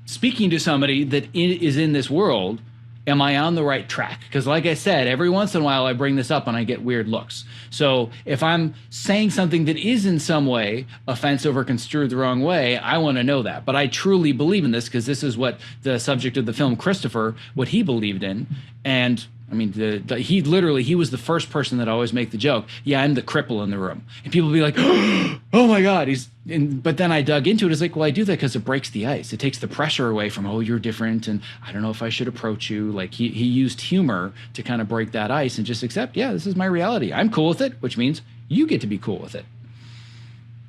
speaking to somebody that is in this world, am I on the right track? Because like I said, every once in a while I bring this up and I get weird looks. So if I'm saying something that is in some way offensive or construed the wrong way, I want to know that. But I truly believe in this, because this is what the subject of the film Christopher, what he believed in. And I mean, he was the first person that always make the joke. Yeah, I'm the cripple in the room, and people be like, "Oh my God, but then I dug into it. It's like, well, I do that because it breaks the ice. It takes the pressure away from, oh, you're different, and I don't know if I should approach you. Like he used humor to kind of break that ice and just accept, yeah, this is my reality. I'm cool with it, which means you get to be cool with it.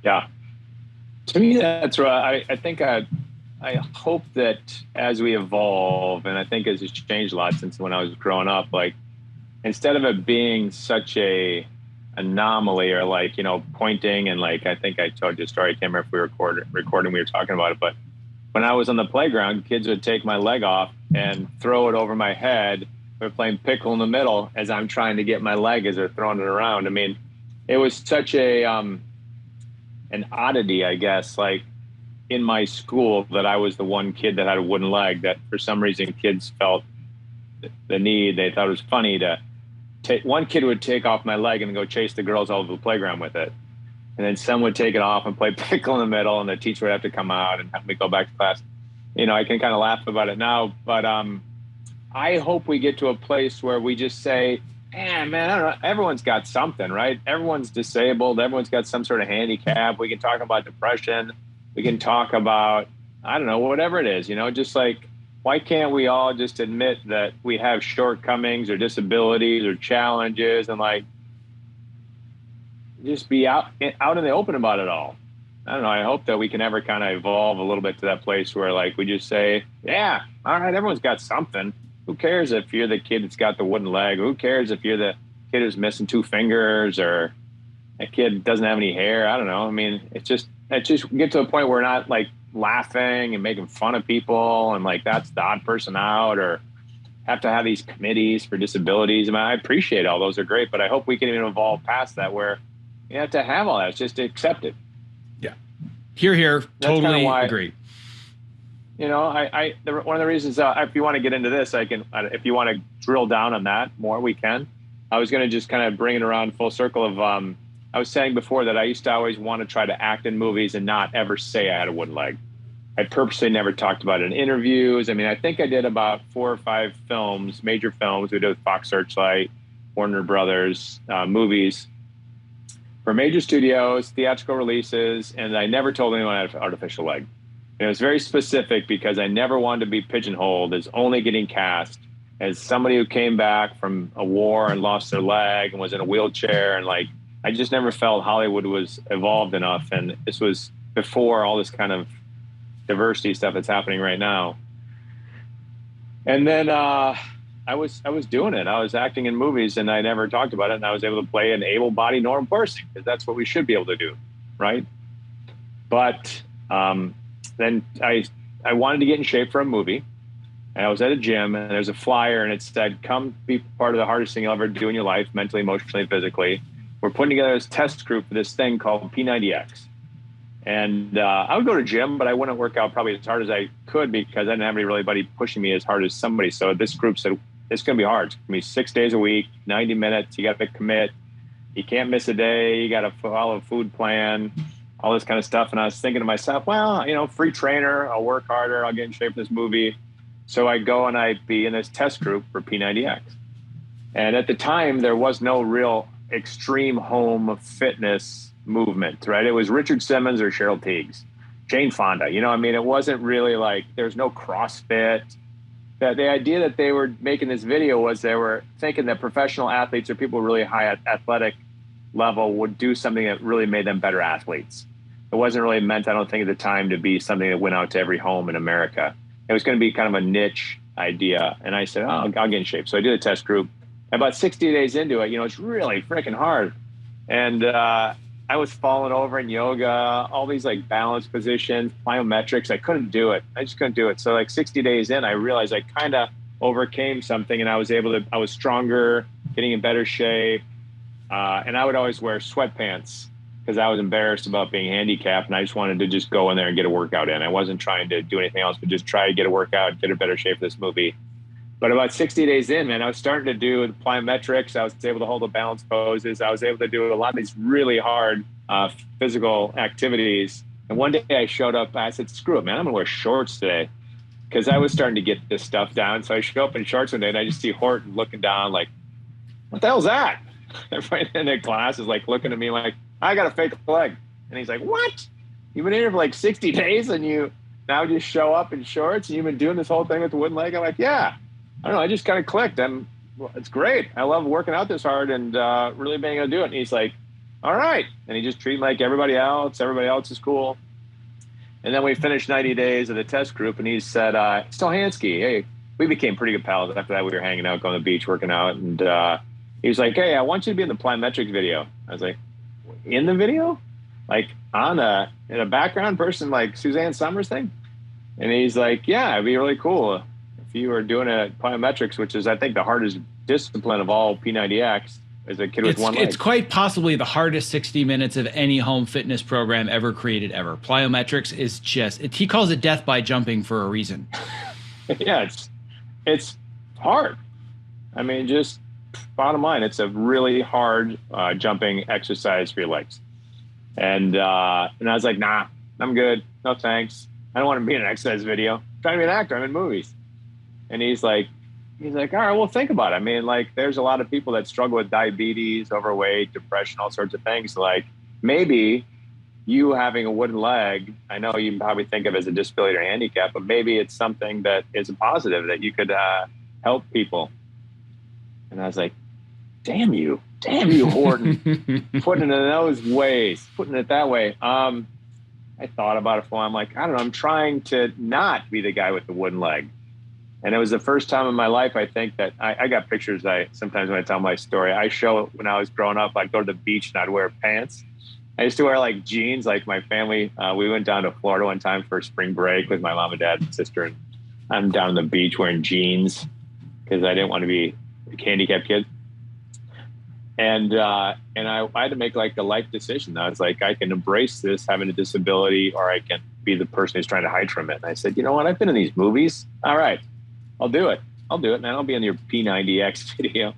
Yeah, to me, that's right. I think I hope that as we evolve, and I think it's changed a lot since when I was growing up, like instead of it being such a anomaly or like, pointing and like, I think I told you a story. I can't remember if we were recording, we were talking about it, but when I was on the playground, kids would take my leg off and throw it over my head. We're playing pickle in the middle as I'm trying to get my leg as they're throwing it around. I mean, it was such an oddity, I guess, like, in my school that I was the one kid that had a wooden leg that for some reason kids felt the need. They thought it was funny to take, one kid would take off my leg and go chase the girls all over the playground with it. And then some would take it off and play pickle in the middle, and the teacher would have to come out and have me go back to class. I can kind of laugh about it now, but I hope we get to a place where we just say, man, I don't know, everyone's got something, right? Everyone's disabled. Everyone's got some sort of handicap. We can talk about depression. We can talk about, I don't know, whatever it is, just like, why can't we all just admit that we have shortcomings or disabilities or challenges and like just be out in the open about it all? I don't know. I hope that we can ever kind of evolve a little bit to that place where like we just say, yeah, all right, everyone's got something. Who cares if you're the kid that's got the wooden leg? Who cares if you're the kid who's missing 2 fingers or a kid doesn't have any hair? I don't know. I mean, it's just get to a point where we're not like laughing and making fun of people and like that's the odd person out, or have to have these committees for disabilities. I mean, I appreciate all those are great, but I hope we can even evolve past that where you have to have all that. It's just to accept it. Yeah. Here. Totally agree. One of the reasons, if you want to get into this, I can, if you want to drill down on that more, we can. I was going to just kind of bring it around full circle of, I was saying before that I used to always want to try to act in movies and not ever say I had a wooden leg. I purposely never talked about it in interviews. I mean, I think I did about 4 or 5 films, major films. We did with Fox Searchlight, Warner Brothers, movies for major studios, theatrical releases, and I never told anyone I had an artificial leg. And it was very specific because I never wanted to be pigeonholed as only getting cast as somebody who came back from a war and lost their leg and was in a wheelchair. And like, I just never felt Hollywood was evolved enough. And this was before all this kind of diversity stuff that's happening right now. And then I was doing it. I was acting in movies and I never talked about it. And I was able to play an able-bodied normal person because that's what we should be able to do, right? But then I wanted to get in shape for a movie. And I was at a gym and there's a flyer and it said, come be part of the hardest thing you'll ever do in your life, mentally, emotionally, physically. We're putting together this test group for this thing called P90X. And I would go to gym, but I wouldn't work out probably as hard as I could because I didn't have anybody pushing me as hard as somebody. So this group said, it's going to be hard. It's going to be 6 days a week, 90 minutes. You got to commit. You can't miss a day. You got to follow a food plan, all this kind of stuff. And I was thinking to myself, well, free trainer. I'll work harder. I'll get in shape for this movie. So I go and I'd be in this test group for P90X. And at the time, there was no real extreme home fitness movement, right? It was Richard Simmons or Cheryl Tiegs, Jane Fonda. It wasn't really like there's no CrossFit. The idea that they were making this video was they were thinking that professional athletes or people really high at athletic level would do something that really made them better athletes. It wasn't really meant, I don't think at the time, to be something that went out to every home in America. It was going to be kind of a niche idea. And I said, I'll get in shape. So I did a test group. About 60 days into it, it's really freaking hard. And I was falling over in yoga, all these like balance positions, plyometrics. I couldn't do it. I just couldn't do it. So like 60 days in, I realized I kind of overcame something and I was stronger, getting in better shape. And I would always wear sweatpants because I was embarrassed about being handicapped. And I just wanted to just go in there and get a workout in. I wasn't trying to do anything else, but just try to get a workout, get in better shape for this movie. But about 60 days in, man, I was starting to do the plyometrics. I was able to hold the balance poses. I was able to do a lot of these really hard physical activities. And one day I showed up, I said, screw it, man, I'm gonna wear shorts today. because I was starting to get this stuff down. So I show up in shorts one day and I just see Horton looking down like, what the hell's that? Everybody in the class is like looking at me like, I got a fake leg. And he's like, what? You've been here for like 60 days and you now just show up in shorts and you've been doing this whole thing with the wooden leg? I'm like, yeah. I don't know. I just kind of clicked. It's great. I love working out this hard and really being able to do it. And he's like, all right. And he just treated me like everybody else. Everybody else is cool. And then we finished 90 days of the test group and he said, Stolhanske, hey, we became pretty good pals. After that, we were hanging out, going to the beach, working out. And he was like, hey, I want you to be in the plyometrics video. I was like, in the video? Like in a background person like Suzanne Summers thing? And he's like, yeah, it'd be really cool if you were doing a plyometrics, which is, I think, the hardest discipline of all P90X as a kid with one leg. It's quite possibly the hardest 60 minutes of any home fitness program ever created ever. Plyometrics is just, he calls it death by jumping for a reason. Yeah, it's hard. I mean, just bottom line, it's a really hard jumping exercise for your legs. And I was like, nah, I'm good. No, thanks. I don't want to be in an exercise video. I'm trying to be an actor. I'm in movies. And he's like, all right, well, think about it. I mean, like, there's a lot of people that struggle with diabetes, overweight, depression, all sorts of things. Like, maybe you having a wooden leg, I know you can probably think of as a disability or handicap, but maybe it's something that is a positive that you could help people. And I was like, damn you, Horton, putting it in those ways, putting it that way. I thought about it for a while. I'm like, I don't know, I'm trying to not be the guy with the wooden leg. And it was the first time in my life, I think, that I got pictures. Sometimes when I tell my story, I show when I was growing up, I'd go to the beach and I'd wear pants. I used to wear like jeans, like my family. We went down to Florida one time for spring break with my mom and dad and sister. And I'm down on the beach wearing jeans because I didn't want to be a handicapped kid. And I had to make like a life decision. I was like, I can embrace this, having a disability, or I can be the person who's trying to hide from it. And I said, you know what? I've been in these movies. All right, I'll do it. And I'll be in your P90X video.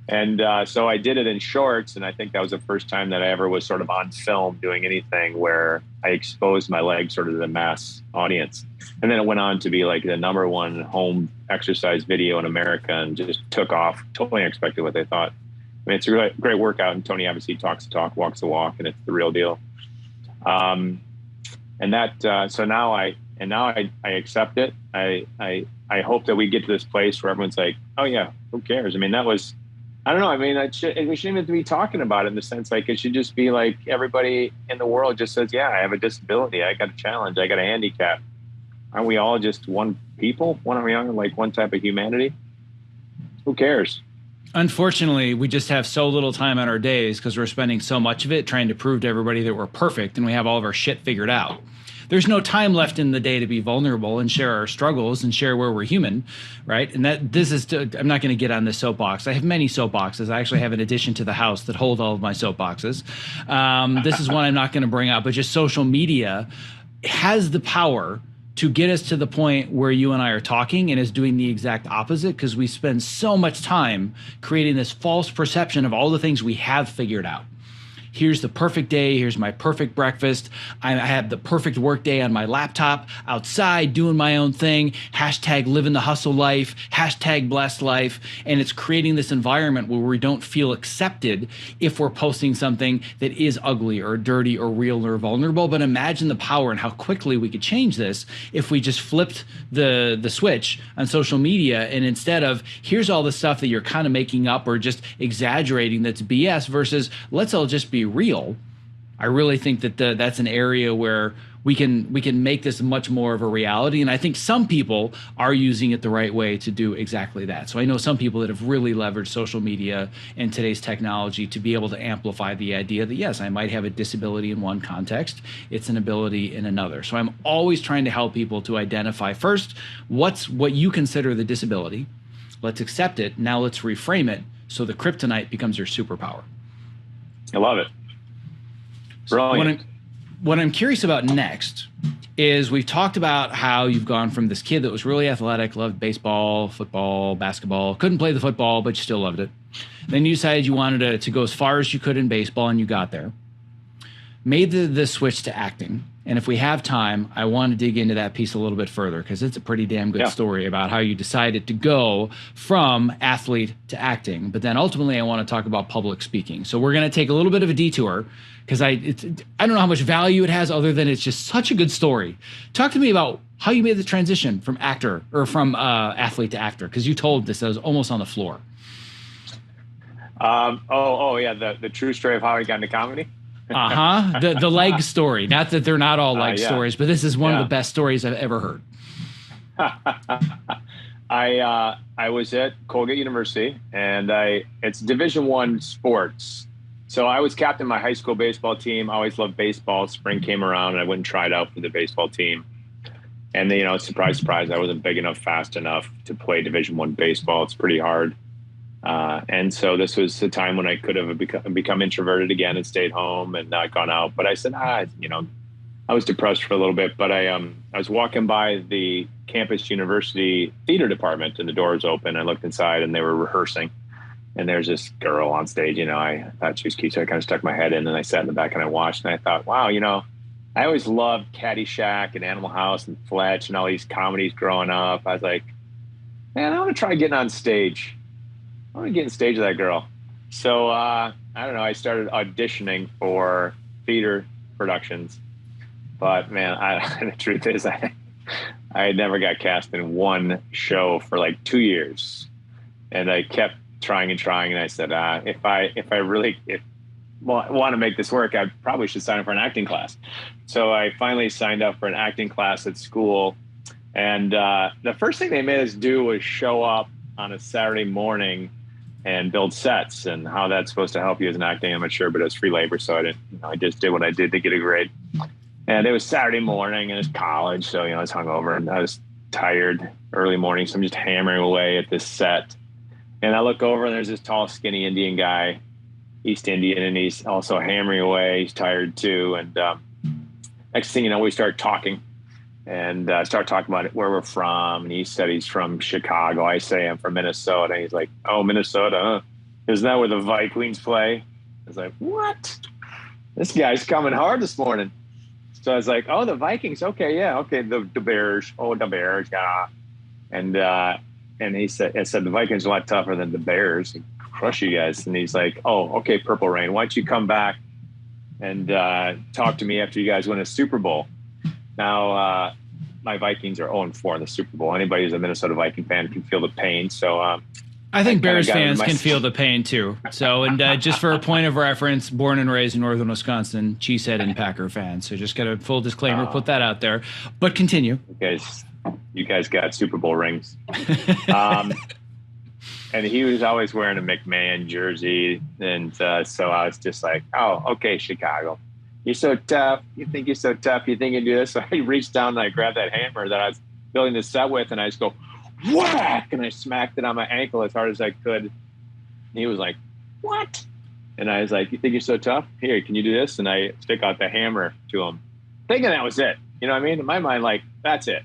And so I did it in shorts. And I think that was the first time that I ever was sort of on film doing anything where I exposed my legs sort of to the mass audience. And then it went on to be like the #1 home exercise video in America and just took off. Totally unexpected what they thought. I mean, it's a great workout, and Tony obviously talks the talk, walks the walk, and it's the real deal. So now I accept it. I hope that we get to this place where everyone's like, oh yeah, who cares? I mean, I don't know. I mean, we shouldn't even be talking about it in the sense like it should just be like everybody in the world just says, yeah, I have a disability, I got a challenge, I got a handicap. Aren't we all just one people? Aren't we all like one type of humanity? Who cares? Unfortunately, we just have so little time on our days because we're spending so much of it trying to prove to everybody that we're perfect and we have all of our shit figured out. There's no time left in the day to be vulnerable and share our struggles and share where we're human, right? And I'm not going to get on this soapbox. I have many soapboxes. I actually have an addition to the house that hold all of my soapboxes. This is one I'm not going to bring up, but just social media has the power to get us to the point where you and I are talking, and is doing the exact opposite, because we spend so much time creating this false perception of all the things we have figured out. Here's the perfect day. Here's my perfect breakfast. I have the perfect work day on my laptop, outside doing my own thing. Hashtag living the hustle life. Hashtag blessed life. And it's creating this environment where we don't feel accepted if we're posting something that is ugly or dirty or real or vulnerable. But imagine the power and how quickly we could change this if we just flipped the switch on social media, and instead of here's all the stuff that you're kind of making up or just exaggerating that's BS, versus let's all just be real. I really think that that's an area where we can make this much more of a reality. And I think some people are using it the right way to do exactly that. So I know some people that have really leveraged social media and today's technology to be able to amplify the idea that, yes, I might have a disability in one context, it's an ability in another. So I'm always trying to help people to identify first what you consider the disability. Let's accept it. Now let's reframe it so the kryptonite becomes your superpower. I love it. Brilliant. What I'm curious about next is, we've talked about how you've gone from this kid that was really athletic, loved baseball, football, basketball, couldn't play the football, but you still loved it. Then you decided you wanted to go as far as you could in baseball, and you got there. Made the switch to acting. And if we have time, I want to dig into that piece a little bit further, because it's a pretty damn good story about how you decided to go from athlete to acting. But then ultimately, I want to talk about public speaking. So we're going to take a little bit of a detour, because I don't know how much value it has other than it's just such a good story. Talk to me about how you made the transition from actor, or from athlete to actor, because you told this, I was almost on the floor. The true story of how I got into comedy. The leg story. Not that they're not all leg stories, but this is one of the best stories I've ever heard. I was at Colgate University, and it's Division I sports. So I was captain of my high school baseball team. I always loved baseball. Spring came around, and I went and tried out for the baseball team. And then, surprise, surprise, I wasn't big enough, fast enough to play Division I baseball. It's pretty hard. And so this was the time when I could have become introverted again and stayed home and not gone out. But I said, I was depressed for a little bit, but I was walking by the campus university theater department, and the doors open. I looked inside, and they were rehearsing, and there's this girl on stage. I thought she was cute. So I kind of stuck my head in, and I sat in the back and I watched, and I thought, wow, I always loved Caddyshack and Animal House and Fletch and all these comedies growing up. I was like, man, I want to try getting on stage. I want to get on stage with that girl. So, I don't know. I started auditioning for theater productions, but man, the truth is I never got cast in one show for like 2 years, and I kept trying and trying. And I said, if I really want to make this work, I probably should sign up for an acting class. So I finally signed up for an acting class at school. And the first thing they made us do was show up on a Saturday morning and build sets, and how that's supposed to help you as an acting amateur, but it was free labor. So I just did what I did to get a grade. And it was Saturday morning, and it was college. So, I was hungover, and I was tired early morning. So I'm just hammering away at this set. And I look over, and there's this tall, skinny Indian guy, East Indian, and he's also hammering away. He's tired too. And next thing you know, we start talking. And start talking about where we're from. And he said he's from Chicago. I say I'm from Minnesota. And he's like, oh, Minnesota, huh? Isn't that where the Vikings play? I was like, what? This guy's coming hard this morning. So I was like, oh, the Vikings. Okay, yeah. Okay, the Bears. Oh, the Bears, yeah. And he said, the Vikings are a lot tougher than the Bears. They crush you guys. And he's like, oh, okay, Purple Rain. Why don't you come back and talk to me after you guys win a Super Bowl? Now, my Vikings are 0-4 in the Super Bowl. Anybody who's a Minnesota Viking fan can feel the pain. So I think Bears fans can feel the pain too. So, and just for a point of reference, born and raised in northern Wisconsin, Cheesehead and Packer fans. So just got a full disclaimer, put that out there. But continue. You guys got Super Bowl rings. And he was always wearing a McMahon jersey. And so I was just like, oh, okay, Chicago. You're so tough. You think you're so tough. You think you can do this. So I reached down and I grabbed that hammer that I was building the set with, and I just go, whack! And I smacked it on my ankle as hard as I could. And he was like, what? And I was like, you think you're so tough? Here, can you do this? And I stick out the hammer to him, thinking that was it. You know what I mean? In my mind, like, that's it.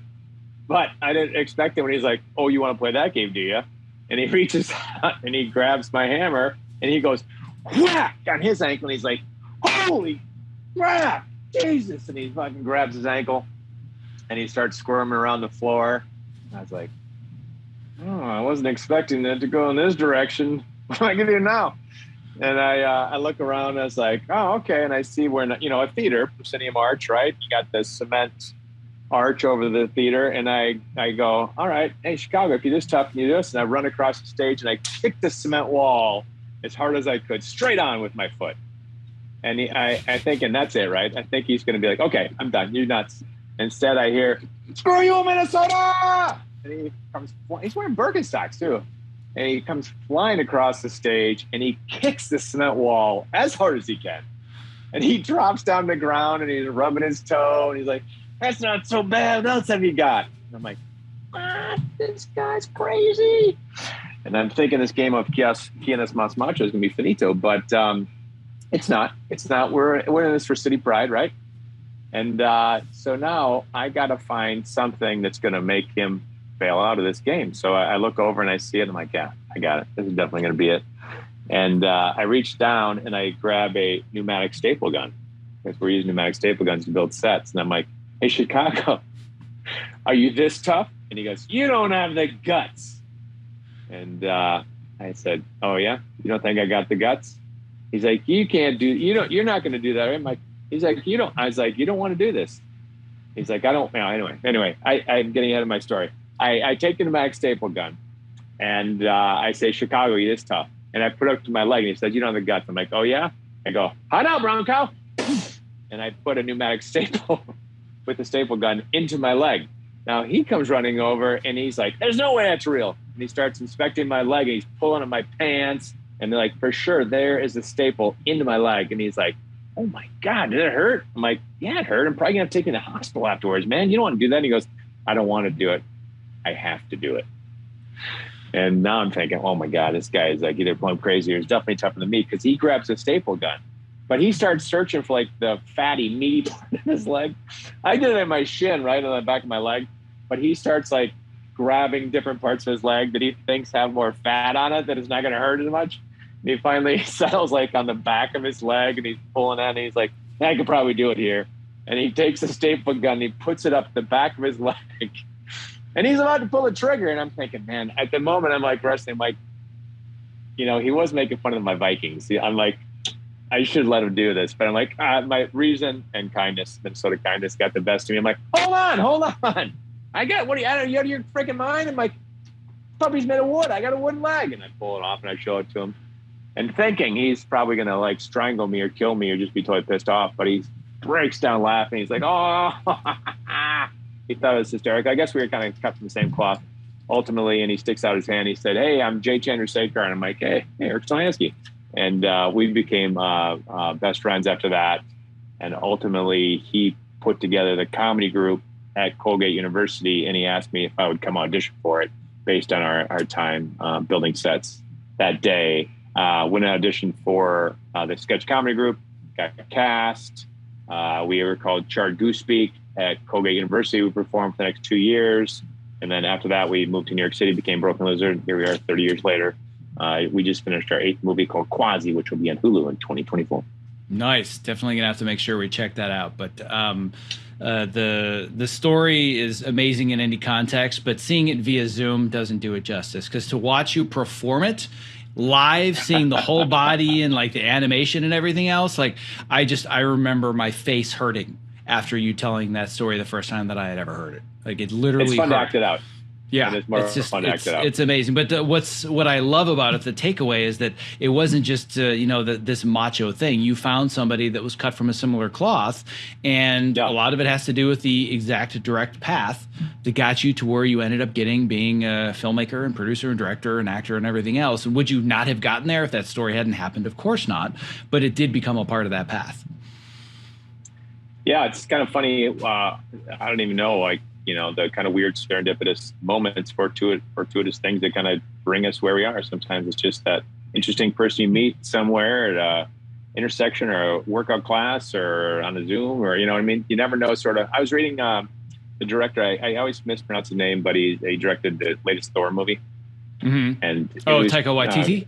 But I didn't expect it when he's like, oh, you want to play that game, do you? And he reaches out and he grabs my hammer and he goes, whack! On his ankle. And he's like, holy crap, Jesus. And he fucking grabs his ankle and he starts squirming around the floor. And I was like, oh, I wasn't expecting that to go in this direction. What am I going to do now? And I look around and I was like, oh, okay. And I see where, a theater, proscenium arch, right? You got the cement arch over the theater. And I go, all right, hey, Chicago, if you're this tough, can you do this? And I run across the stage and I kick the cement wall as hard as I could, straight on with my foot. And I think, and that's it, right? I think he's going to be like, okay, I'm done. You're nuts. Instead, I hear, screw you, Minnesota! And he's wearing Birkenstocks too. And he comes flying across the stage and he kicks the cement wall as hard as he can. And he drops down to the ground and he's rubbing his toe and he's like, that's not so bad. What else have you got? And I'm like, this guy's crazy. And I'm thinking this game of Quiénes Más Macho is going to be finito, but it's not. It's not. We're in this for city pride, right? And so now I got to find something that's going to make him bail out of this game. So I look over and I see it. And I'm like, yeah, I got it. This is definitely going to be it. And I reach down and I grab a pneumatic staple gun. because we're using pneumatic staple guns to build sets. And I'm like, hey, Chicago, are you this tough? And he goes, you don't have the guts. And I said, oh yeah, you don't think I got the guts? He's like, you're not going to do that. I'm like, he's like, I was like, you don't want to do this. He's like, I don't, anyway, I'm getting ahead of my story. I take the pneumatic staple gun and I say, Chicago, you this tough. And I put it up to my leg and he said, you don't have the guts. I'm like, oh yeah? I go, hot out, Bronco. And I put a pneumatic staple with the staple gun into my leg. Now he comes running over and he's like, there's no way that's real. And he starts inspecting my leg and he's pulling at my pants. And they're like, for sure, there is a staple into my leg. And he's like, oh my God, did it hurt? I'm like, yeah, it hurt. I'm probably gonna have to take me to the hospital afterwards, man. You don't want to do that. And he goes, I don't want to do it. I have to do it. And now I'm thinking, oh my God, this guy is like either plumb crazy or he's definitely tougher than me, because he grabs a staple gun. But he starts searching for like the fatty meat in his leg. I did it in my shin, right on the back of my leg. But he starts like grabbing different parts of his leg that he thinks have more fat on it that it's not going to hurt as much. And he finally settles like on the back of his leg and he's pulling on it. And he's like, yeah, I could probably do it here. And he takes a staple gun and he puts it up the back of his leg. And he's about to pull the trigger. And I'm thinking, man, at the moment, I'm like wrestling, I'm like, he was making fun of my Vikings. I'm like, I should let him do this. But I'm like, my reason and kindness, Minnesota kindness got the best of me. I'm like, hold on. You out of your freaking mind? I'm like, puppy's made of wood. I got a wooden leg. And I pull it off and I show it to him. And thinking he's probably going to like strangle me or kill me or just be totally pissed off. But he breaks down laughing. He's like, oh, he thought it was hysterical. I guess we were kind of cut from the same cloth ultimately. And he sticks out his hand. He said, hey, I'm Jay Chandrasekhar. And I'm like, hey, Erik Stolhanske. And we became best friends after that. And ultimately he put together the comedy group at Colgate University. And he asked me if I would come audition for it based on our time building sets that day. Went an audition for the sketch comedy group, got cast. We were called Charred Goose Speak at Colgate University. We performed for the next 2 years. And then after that, we moved to New York City, became Broken Lizard. Here we are 30 years later. We just finished our 8th movie called Quasi, which will be on Hulu in 2024. Nice. Definitely gonna have to make sure we check that out. But the story is amazing in any context, but seeing it via Zoom doesn't do it justice. Because to watch you perform it live, seeing the whole body and like the animation and everything else, like I remember my face hurting after you telling that story the first time that I had ever heard it. Like it literally it's fun hurt. to act it out. Yeah, it's just fun to act it out. It's amazing. But what I love about it, the takeaway is that it wasn't just this macho thing. You found somebody that was cut from a similar cloth, and a lot of it has to do with the exact direct path that got you to where you ended up being a filmmaker and producer and director and actor and everything else. And would you not have gotten there if that story hadn't happened? Of course not. But it did become a part of that path. Yeah, it's kind of funny. I don't even know, like, the kind of weird serendipitous moments, fortuitous things that kind of bring us where we are. Sometimes it's just that interesting person you meet somewhere at a intersection or a workout class or on a Zoom or, you know what I mean? You never know, sort of. I was reading the director, I always mispronounce his name, but he directed the latest Thor movie. Mm-hmm. And Taika Waititi?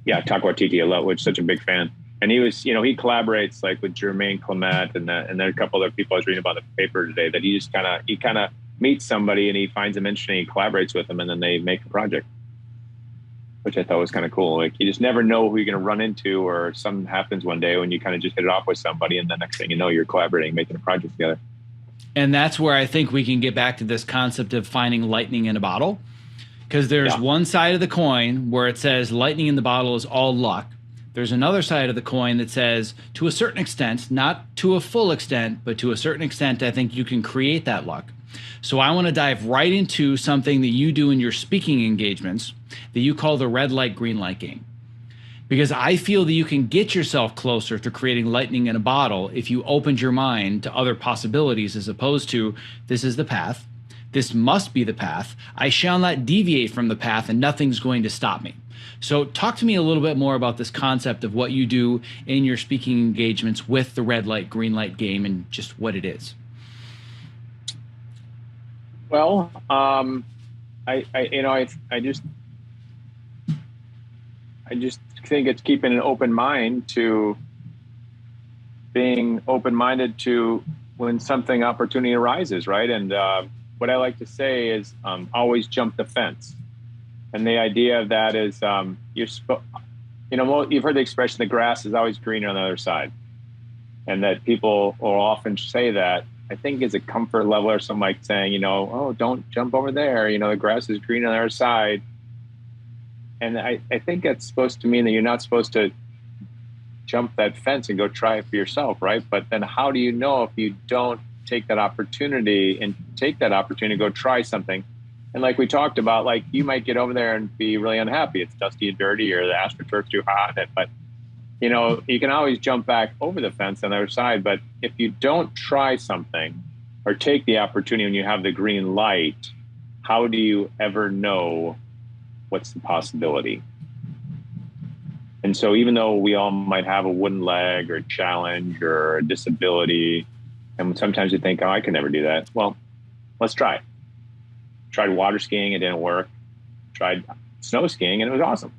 Taika Waititi, which such a big fan. And he was, he collaborates like with Jermaine Clement and then a couple other people I was reading about in the paper today that he kind of meets somebody and he finds them interesting, he collaborates with them, and then they make a project, which I thought was kind of cool. Like you just never know who you're going to run into, or something happens one day when you kind of just hit it off with somebody, and the next thing you know, you're collaborating, making a project together. And that's where I think we can get back to this concept of finding lightning in a bottle, because there's one side of the coin where it says lightning in the bottle is all luck. There's another side of the coin that says, to a certain extent, not to a full extent, but to a certain extent, I think you can create that luck. So I want to dive right into something that you do in your speaking engagements that you call the red light, green light game. Because I feel that you can get yourself closer to creating lightning in a bottle if you opened your mind to other possibilities, as opposed to, this is the path, this must be the path, I shall not deviate from the path, and nothing's going to stop me. So talk to me a little bit more about this concept of what you do in your speaking engagements with the red light, green light game, and just what it is. Well, I just think it's keeping an open mind to being open-minded to when something opportunity arises, right? And what I like to say is always jump the fence. And the idea of that is you've heard the expression, the grass is always greener on the other side. And that people will often say that, I think is a comfort level or something, like saying, oh, don't jump over there. The grass is green on the other side. And I think that's supposed to mean that you're not supposed to jump that fence and go try it for yourself, right? But then how do you know if you don't take that opportunity to go try something? And like we talked about, like you might get over there and be really unhappy. It's dusty and dirty, or the astroturf's too hot. But you can always jump back over the fence on the other side. But if you don't try something or take the opportunity when you have the green light, how do you ever know what's the possibility? And so even though we all might have a wooden leg or a challenge or a disability, and sometimes you think, oh, I can never do that. Well, let's try it. Tried water skiing, it didn't work. Tried snow skiing, and it was awesome.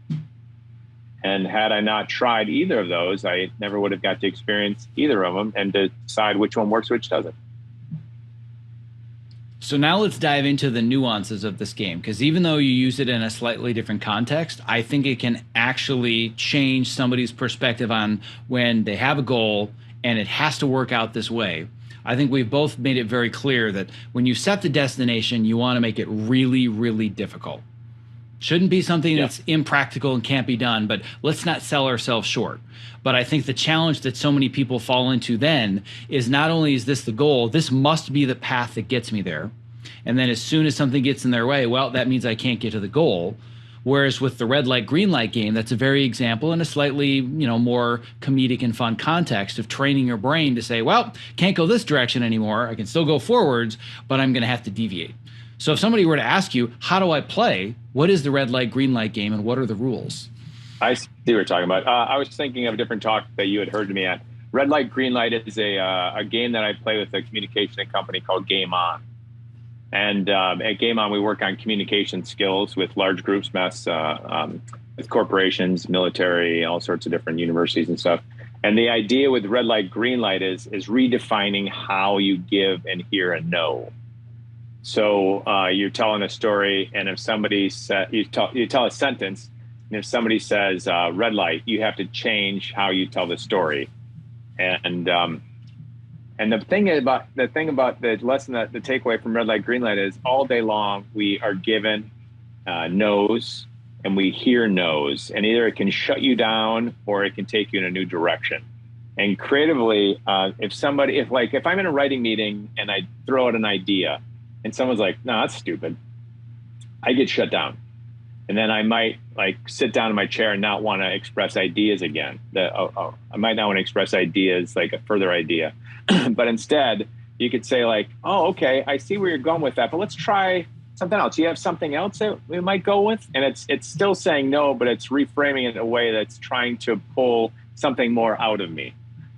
And had I not tried either of those, I never would have got to experience either of them and to decide which one works, which doesn't. So now let's dive into the nuances of this game, because even though you use it in a slightly different context, I think it can actually change somebody's perspective on when they have a goal and it has to work out this way. I think we've both made it very clear that when you set the destination, you want to make it really, really difficult. Shouldn't be something that's impractical and can't be done, but let's not sell ourselves short. But I think the challenge that so many people fall into then is not only is this the goal, this must be the path that gets me there. And then as soon as something gets in their way, well, that means I can't get to the goal. Whereas with the red light, green light game, that's a very example in a slightly, more comedic and fun context of training your brain to say, well, can't go this direction anymore. I can still go forwards, but I'm going to have to deviate. So if somebody were to ask you, how do I play? What is the red light, green light game, and what are the rules? I see what you're talking about. I was thinking of a different talk that you had heard me at. Red light, green light is a game that I play with a communication company called Game On. And at Game On, we work on communication skills with large groups, with corporations, military, all sorts of different universities and stuff. And the idea with red light, green light is redefining how you give and hear and know. So you're telling a story, and if somebody you tell a sentence, and if somebody says red light, you have to change how you tell the story. And the thing about the lesson, that the takeaway from red light, green light is all day long we are given no's and we hear no's, and either it can shut you down or it can take you in a new direction. And creatively, if I'm in a writing meeting and I throw out an idea and someone's like, no, that's stupid, I get shut down. And then I might sit down in my chair and not want to express ideas again. I might not want to express ideas, like a further idea. But instead, you could say oh, okay, I see where you're going with that, but let's try something else. You have something else that we might go with? And it's still saying no, but it's reframing it in a way that's trying to pull something more out of me,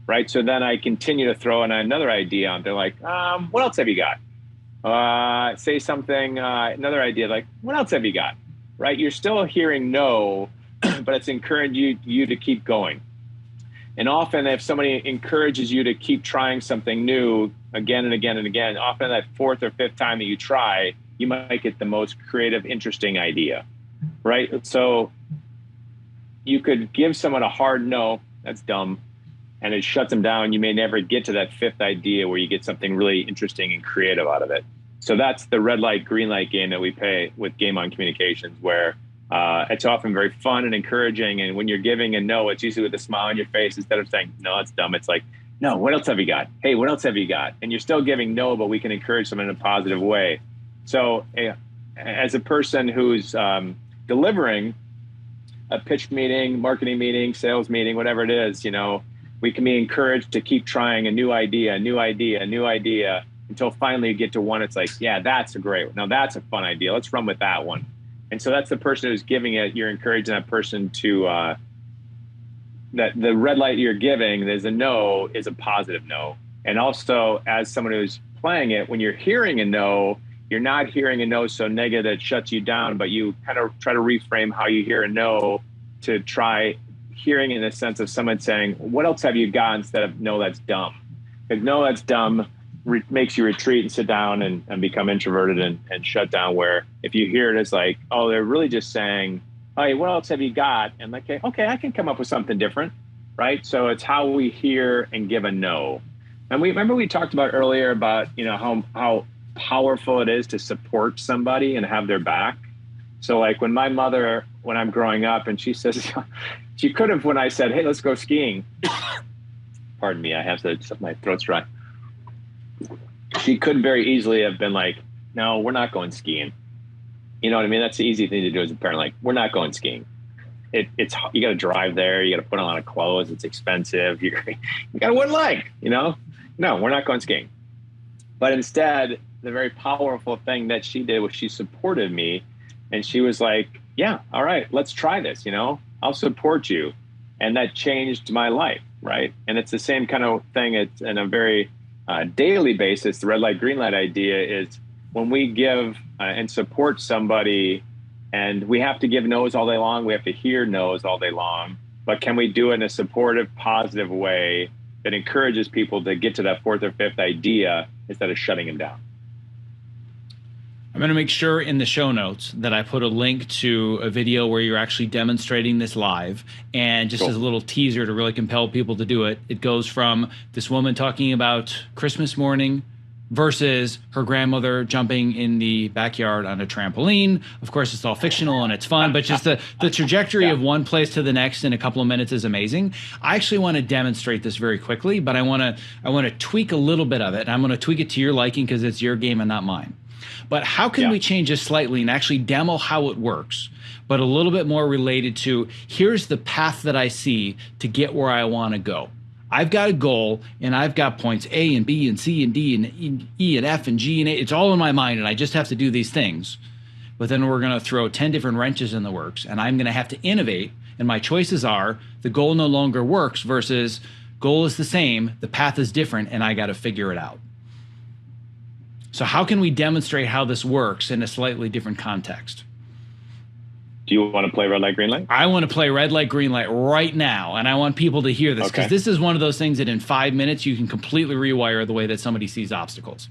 right? So then I continue to throw in another idea on. They're like, what else have you got? Say something, another idea, what else have you got? Right? You're still hearing no, but it's encouraging you to keep going. And often if somebody encourages you to keep trying something new again and again and again, often that fourth or fifth time that you try, you might get the most creative, interesting idea, right? So you could give someone a hard no, that's dumb, and it shuts them down. You may never get to that fifth idea where you get something really interesting and creative out of it. So that's the red light, green light game that we play with Game On Communications, where it's often very fun and encouraging. And when you're giving a no, it's usually with a smile on your face. Instead of saying, no, that's dumb, it's like, no, what else have you got? Hey, what else have you got? And you're still giving no, but we can encourage someone in a positive way. So as a person who's delivering a pitch meeting, marketing meeting, sales meeting, whatever it is, we can be encouraged to keep trying a new idea, until finally you get to one. It's like, yeah, that's a great one. Now that's a fun idea. Let's run with that one. And so that's the person who's giving it. You're encouraging that person to, that the red light you're giving, there's a no, is a positive no. And also as someone who's playing it, when you're hearing a no, you're not hearing a no so negative that it shuts you down, but you kind of try to reframe how you hear a no to try hearing in the sense of someone saying, what else have you got, instead of no, that's dumb. Because no, that's dumb makes you retreat and sit down and become introverted and shut down, where if you hear it as like, oh, they're really just saying, hey, what else have you got? And like, okay, I can come up with something different, right? So it's how we hear and give a no. And we talked about earlier about, how powerful it is to support somebody and have their back. So like when my mother, when I'm growing up, and she says, she could have, when I said, hey, let's go skiing, pardon me, my throat's dry. She could very easily have been like, no, we're not going skiing. You know what I mean? That's the easy thing to do as a parent. Like, we're not going skiing. It's you got to drive there. You got to put on a lot of clothes. It's expensive. You got one leg, No, we're not going skiing. But instead, the very powerful thing that she did was she supported me. And she was like, yeah, all right, let's try this. I'll support you. And that changed my life. Right. And it's the same kind of thing. It's in a very daily basis. The red light, green light idea is when we give and support somebody, and we have to give no's all day long. We have to hear no's all day long. But can we do it in a supportive, positive way that encourages people to get to that fourth or fifth idea instead of shutting them down? I'm going to make sure in the show notes that I put a link to a video where you're actually demonstrating this live. And just as a little teaser to really compel people to do it, it goes from this woman talking about Christmas morning versus her grandmother jumping in the backyard on a trampoline. Of course, it's all fictional and it's fun, but just the trajectory of one place to the next in a couple of minutes is amazing. I actually want to demonstrate this very quickly, but I want to tweak a little bit of it. And I'm going to tweak it to your liking because it's your game and not mine. But how can we change this slightly and actually demo how it works, but a little bit more related to, here's the path that I see to get where I want to go. I've got a goal and I've got points A and B and C and D and E and F and G and A. It's all in my mind and I just have to do these things. But then we're going to throw 10 different wrenches in the works and I'm going to have to innovate. And my choices are the goal no longer works versus goal is the same, the path is different, and I got to figure it out. So how can we demonstrate how this works in a slightly different context? Do you want to play red light, green light? I want to play red light, green light right now. And I want people to hear this because this is one of those things that in 5 minutes, you can completely rewire the way that somebody sees obstacles.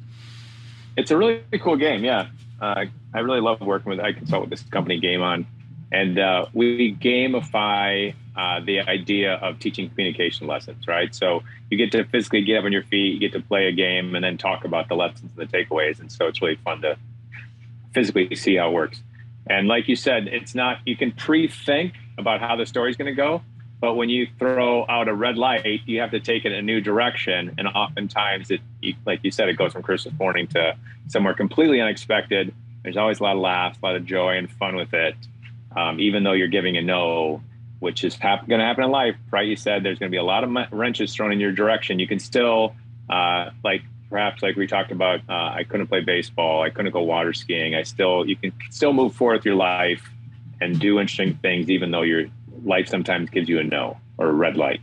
It's a really cool game. Yeah. I really love working with, I consult with this company Game On, and we gamify the idea of teaching communication lessons, right? So you get to physically get up on your feet, you get to play a game and then talk about the lessons and the takeaways. And so it's really fun to physically see how it works. And like you said, it's not, you can pre-think about how the story's going to go, but when you throw out a red light, you have to take it in a new direction. And oftentimes like you said, it goes from Christmas morning to somewhere completely unexpected. There's always a lot of laughs, a lot of joy and fun with it. Even though you're giving a no, which is going to happen in life, right? You said there's going to be a lot of wrenches thrown in your direction. You can still, perhaps like we talked about, I couldn't play baseball, I couldn't go water skiing. You can still move forward with your life and do interesting things, even though your life sometimes gives you a no or a red light,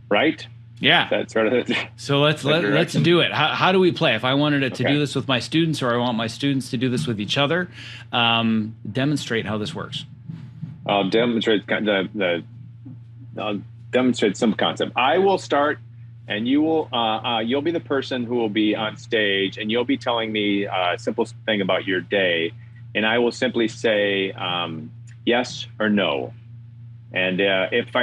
right? Yeah. That's sort of so let's do it. How do we play? If I wanted to do this with my students, or I want my students to do this with each other, demonstrate how this works. I'll demonstrate I'll demonstrate some concept. I will start, and you'll be the person who will be on stage, and you'll be telling me a simple thing about your day, and I will simply say yes or no. And if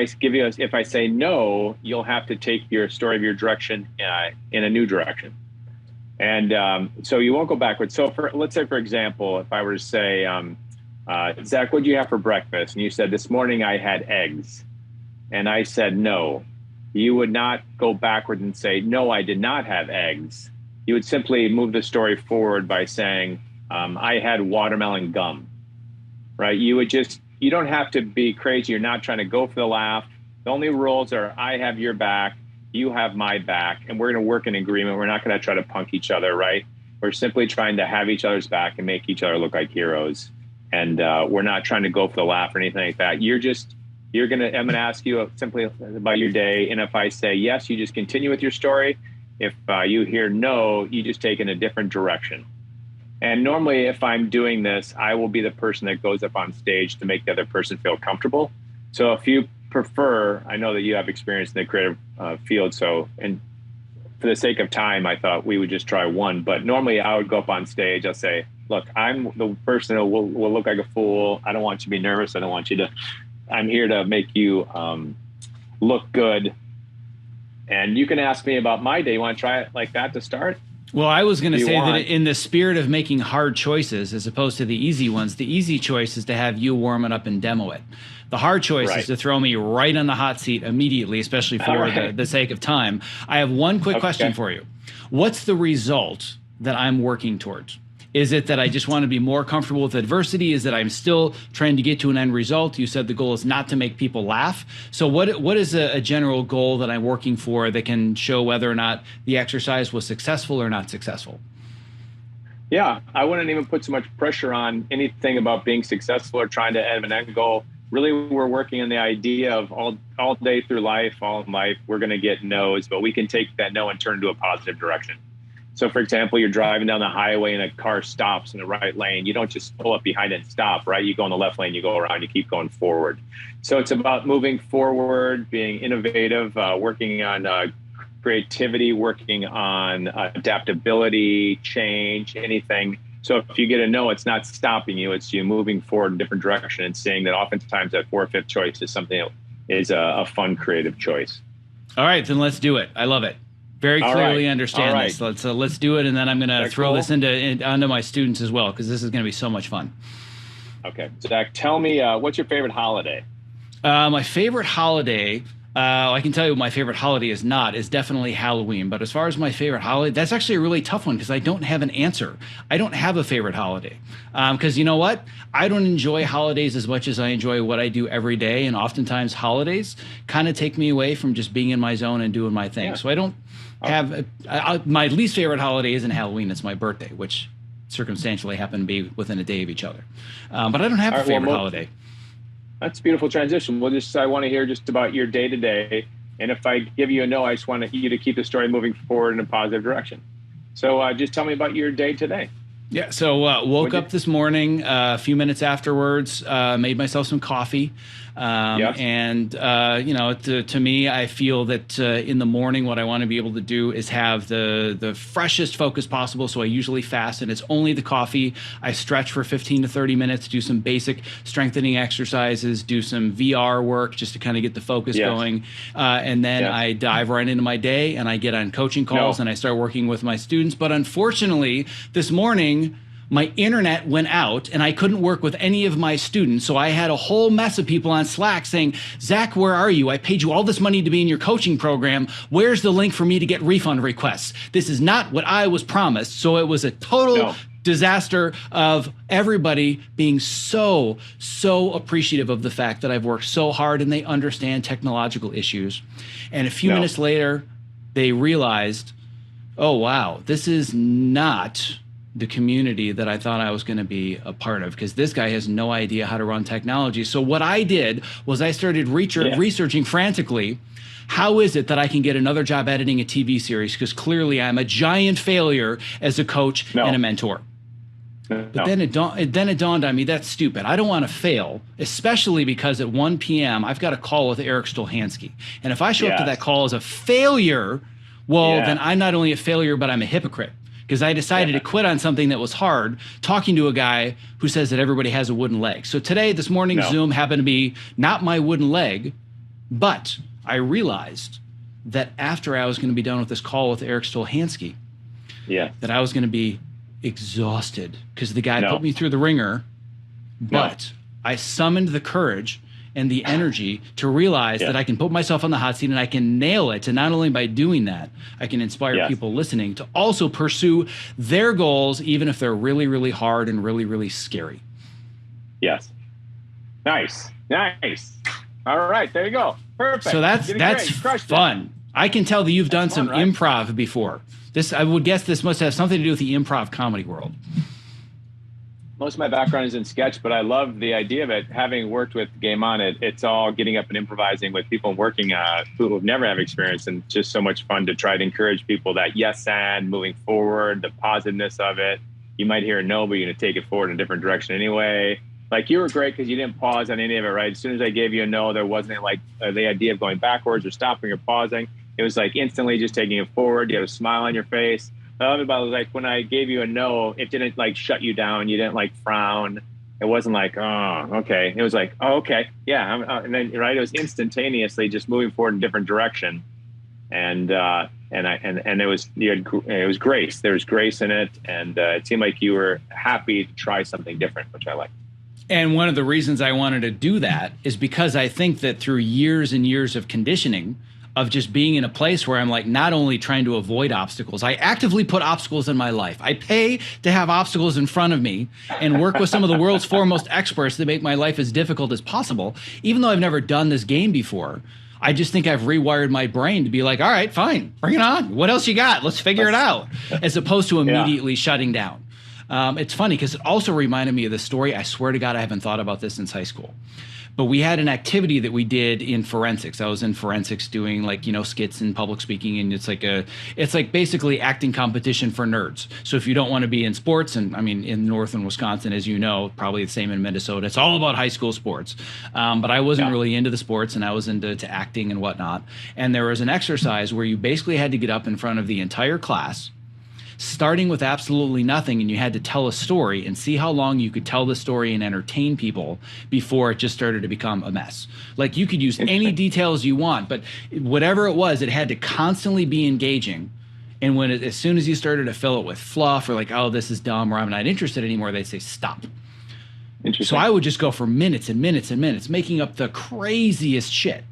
I say no, you'll have to take your story of your direction in a new direction. And so you won't go backwards. So let's say, for example, if I were to say, Zack, what did you have for breakfast? And you said, this morning I had eggs. And I said, no. You would not go backwards and say, no, I did not have eggs. You would simply move the story forward by saying, I had watermelon gum, right? You don't have to be crazy. You're not trying to go for the laugh. The only rules are I have your back, you have my back, and we're going to work in agreement. We're not going to try to punk each other, right? We're simply trying to have each other's back and make each other look like heroes. And we're not trying to go for the laugh or anything like that. I'm going to ask you simply about your day. And if I say yes, you just continue with your story. If you hear no, you just take in a different direction. And normally, if I'm doing this, I will be the person that goes up on stage to make the other person feel comfortable. So if you prefer, I know that you have experience in the creative field. So, and for the sake of time, I thought we would just try one. But normally I would go up on stage. I'll say, look, I'm the person who will look like a fool. I don't want you to be nervous. I don't want you to, I'm here to make you look good. And you can ask me about my day. You want to try it like that to start? Well, I was going to say that in the spirit of making hard choices as opposed to the easy ones, the easy choice is to have you warm it up and demo it. The hard choice is to throw me right on the hot seat immediately, especially for the sake of time. I have one quick question for you. What's the result that I'm working towards? Is it that I just want to be more comfortable with adversity? Is that I'm still trying to get to an end result? You said the goal is not to make people laugh. So what is a general goal that I'm working for that can show whether or not the exercise was successful or not successful? Yeah, I wouldn't even put so much pressure on anything about being successful or trying to have an end goal. Really, we're working on the idea of all day through life, all in life, we're going to get no's, but we can take that no and turn it into a positive direction. So, for example, you're driving down the highway and a car stops in the right lane. You don't just pull up behind it and stop, right? You go in the left lane, you go around, you keep going forward. So it's about moving forward, being innovative, working on creativity, working on adaptability, change, anything. So if you get a no, it's not stopping you. It's you moving forward in a different direction and seeing that oftentimes that 4th or 5th choice is something that is a fun, creative choice. All right, then let's do it. I love it. Very clearly understand this. Let's do it, and then I'm going to throw this onto my students as well, because this is going to be so much fun. Okay, Zach, tell me what's your favorite holiday? My favorite holiday, I can tell you what my favorite holiday is not, is definitely Halloween. But as far as my favorite holiday, that's actually a really tough one because I don't have an answer. I don't have a favorite holiday because you know what? I don't enjoy holidays as much as I enjoy what I do every day. And oftentimes holidays kind of take me away from just being in my zone and doing my thing. Yeah. So I don't have my least favorite holiday isn't Halloween. It's my birthday, which circumstantially happen to be within a day of each other. But I don't have a favorite holiday. That's a beautiful transition. I want to hear just about your day to day. And if I give you a no, I just want you to keep the story moving forward in a positive direction. So just tell me about your day today. Yeah. So woke up this morning, a few minutes afterwards, made myself some coffee. And, you know, to me, I feel that in the morning, what I want to be able to do is have the freshest focus possible. So I usually fast, and it's only the coffee. I stretch for 15 to 30 minutes, do some basic strengthening exercises, do some VR work just to kind of get the focus going. And then I dive right into my day and I get on coaching calls and I start working with my students. But unfortunately, this morning, my internet went out and I couldn't work with any of my students. So I had a whole mess of people on Slack saying, Zach, where are you? I paid you all this money to be in your coaching program. Where's the link for me to get refund requests? This is not what I was promised. So it was a total disaster of everybody being so appreciative of the fact that I've worked so hard and they understand technological issues. And a few minutes later, they realized, oh, wow, this is not the community that I thought I was going to be a part of, because this guy has no idea how to run technology. So what I did was I started researching frantically, how is it that I can get another job editing a TV series? Because clearly I'm a giant failure as a coach and a mentor. But then it dawned on me, that's stupid. I don't want to fail, especially because at 1 p.m. I've got a call with Erik Stolhanske. And if I show up to that call as a failure, then I'm not only a failure, but I'm a hypocrite. Because I decided to quit on something that was hard, talking to a guy who says that everybody has a wooden leg. So this morning's Zoom happened to be not my wooden leg, but I realized that after I was going to be done with this call with Erik Stolhanske, that I was going to be exhausted because the guy put me through the ringer, but I summoned the courage and the energy to realize that I can put myself on the hot seat and I can nail it. And not only by doing that, I can inspire people listening to also pursue their goals, even if they're really, really hard and really, really scary. Yes. Nice. All right, there you go. Perfect. So that's fun. I can tell that you've done some improv before. I would guess this must have something to do with the improv comedy world. Most of my background is in sketch, but I love the idea of it. Having worked with Game On, it's all getting up and improvising with people working, people who've never have experience, and just so much fun to try to encourage people that yes and moving forward, the positiveness of it. You might hear a no, but you're going to take it forward in a different direction anyway. like you were great because you didn't pause on any of it, right? As soon as I gave you a no, there wasn't like the idea of going backwards or stopping or pausing. It was like instantly just taking it forward. You had a smile on your face. I love about it, like when I gave you a no, it didn't like shut you down. You didn't like frown. It wasn't like, oh, okay. It was like, oh, okay, yeah. And then, right, it was instantaneously just moving forward in a different direction. And it was grace. There was grace in it, and it seemed like you were happy to try something different, which I like. And one of the reasons I wanted to do that is because I think that through years and years of conditioning, of just being in a place where I'm like not only trying to avoid obstacles, I actively put obstacles in my life. I pay to have obstacles in front of me and work with some of the world's foremost experts to make my life as difficult as possible. Even though I've never done this game before, I just think I've rewired my brain to be like, all right, fine, bring it on. What else you got? Let's figure it out, as opposed to immediately shutting down. It's funny because it also reminded me of the story. I swear to God, I haven't thought about this since high school. But we had an activity that we did in forensics. I was in forensics doing like, skits and public speaking. And it's like basically acting competition for nerds. So if you don't want to be in sports, and I mean, in northern Wisconsin, as you know, probably the same in Minnesota, it's all about high school sports. But I wasn't really into the sports, and I was into acting and whatnot. And there was an exercise where you basically had to get up in front of the entire class, starting with absolutely nothing, and you had to tell a story and see how long you could tell the story and entertain people before it just started to become a mess. Like you could use any details you want, but whatever it was, it had to constantly be engaging. And as soon as you started to fill it with fluff or like, oh, this is dumb or I'm not interested anymore, they'd say stop. So I would just go for minutes and minutes and minutes, making up the craziest shit.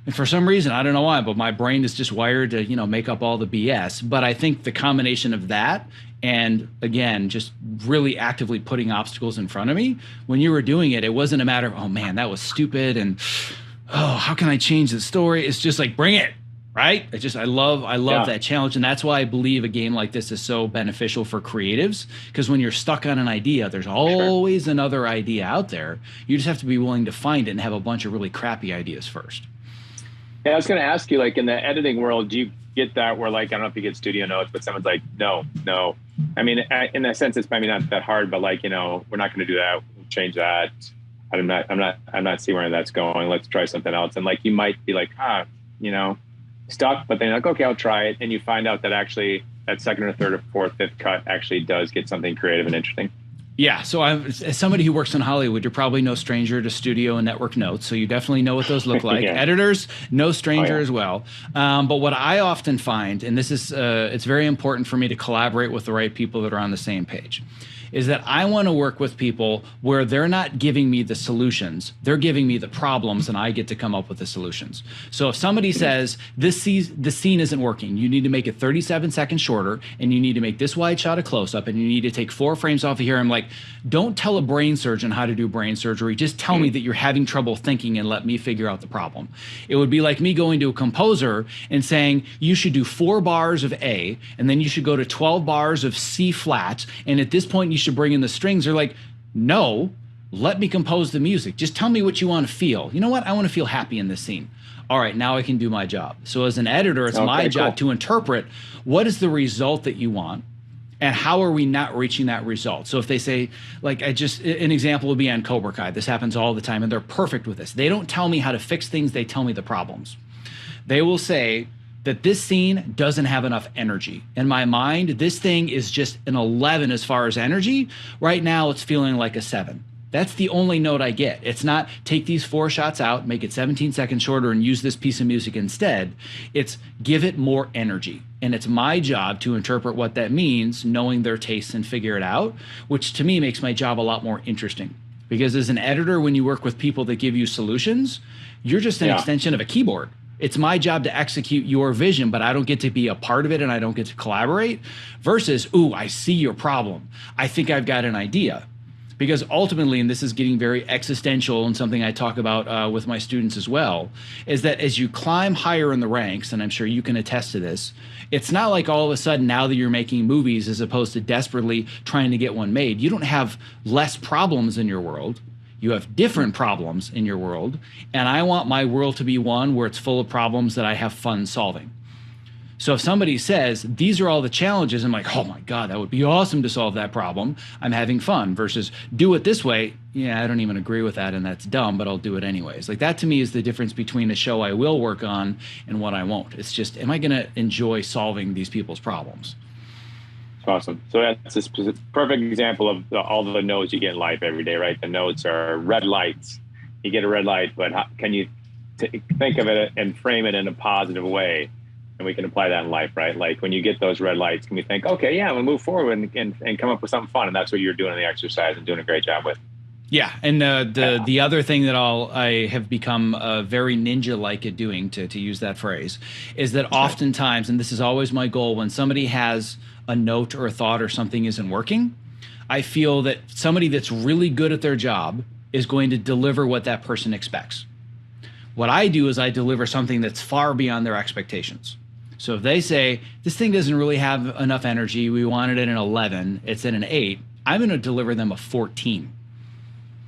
And for some reason, I don't know why, but my brain is just wired to, make up all the BS. But I think the combination of that and, again, just really actively putting obstacles in front of me, when you were doing it, it wasn't a matter of, oh, man, that was stupid. And, oh, how can I change the story? It's just like, bring it, right? I love that challenge. And that's why I believe a game like this is so beneficial for creatives. Because when you're stuck on an idea, there's always another idea out there. You just have to be willing to find it and have a bunch of really crappy ideas first. Yeah, I was going to ask you, like in the editing world, do you get that where like, I don't know if you get studio notes, but someone's like, no. I mean, in a sense, it's maybe not that hard, but like, we're not going to do that. We'll change that. I'm not seeing where that's going. Let's try something else. And like, you might be like, stuck, but then you're like, okay, I'll try it. And you find out that actually that second or third or fourth, fifth cut actually does get something creative and interesting. Yeah, so as somebody who works in Hollywood, you're probably no stranger to studio and network notes, so you definitely know what those look like. Editors, no stranger as well. But what I often find, and this is, it's very important for me to collaborate with the right people that are on the same page, is that I want to work with people where they're not giving me the solutions, they're giving me the problems, and I get to come up with the solutions. So if somebody says, the scene isn't working, you need to make it 37 seconds shorter, and you need to make this wide shot a close-up, and you need to take 4 frames off of here, I'm like, don't tell a brain surgeon how to do brain surgery, just tell me that you're having trouble thinking and let me figure out the problem. It would be like me going to a composer and saying, you should do 4 bars of A, and then you should go to 12 bars of C flat, and at this point you should bring in the strings. They're like, no, let me compose the music. Just tell me what you want to feel. You know what? I want to feel happy in this scene. All right, now I can do my job. So as an editor, it's my job to interpret what is the result that you want and how are we not reaching that result. So if they say, like, an example would be on Cobra Kai. This happens all the time, and they're perfect with this. They don't tell me how to fix things. They tell me the problems. They will say that this scene doesn't have enough energy. In my mind, this thing is just an 11 as far as energy. Right now, it's feeling like a 7. That's the only note I get. It's not take these 4 shots out, make it 17 seconds shorter, and use this piece of music instead. It's give it more energy. And it's my job to interpret what that means, knowing their tastes and figure it out, which to me makes my job a lot more interesting. Because as an editor, when you work with people that give you solutions, you're just an extension of a keyboard. It's my job to execute your vision, but I don't get to be a part of it and I don't get to collaborate. Versus, ooh, I see your problem. I think I've got an idea. Because ultimately, and this is getting very existential and something I talk about with my students as well, is that as you climb higher in the ranks, and I'm sure you can attest to this, it's not like all of a sudden now that you're making movies as opposed to desperately trying to get one made, you don't have less problems in your world. You have different problems in your world, and I want my world to be one where it's full of problems that I have fun solving. So if somebody says, these are all the challenges, I'm like, oh my God, that would be awesome to solve that problem. I'm having fun versus do it this way. Yeah, I don't even agree with that. And that's dumb, but I'll do it anyways. Like that to me is the difference between a show I will work on and what I won't. It's just, am I going to enjoy solving these people's problems? Awesome. So that's a perfect example of all the no's you get in life every day, right? The no's are red lights. You get a red light, but how, can you think of it and frame it in a positive way? And we can apply that in life, right? Like when you get those red lights, can we think, okay, yeah, we'll move forward and come up with something fun. And that's what you're doing in the exercise and doing a great job with. Yeah, and the other thing that I have become very ninja-like at doing, to use that phrase, is that oftentimes, and this is always my goal, when somebody has a note or a thought or something isn't working, I feel that somebody that's really good at their job is going to deliver what that person expects. What I do is I deliver something that's far beyond their expectations. So if they say, this thing doesn't really have enough energy, we wanted it an 11, it's at an 8, I'm going to deliver them a 14.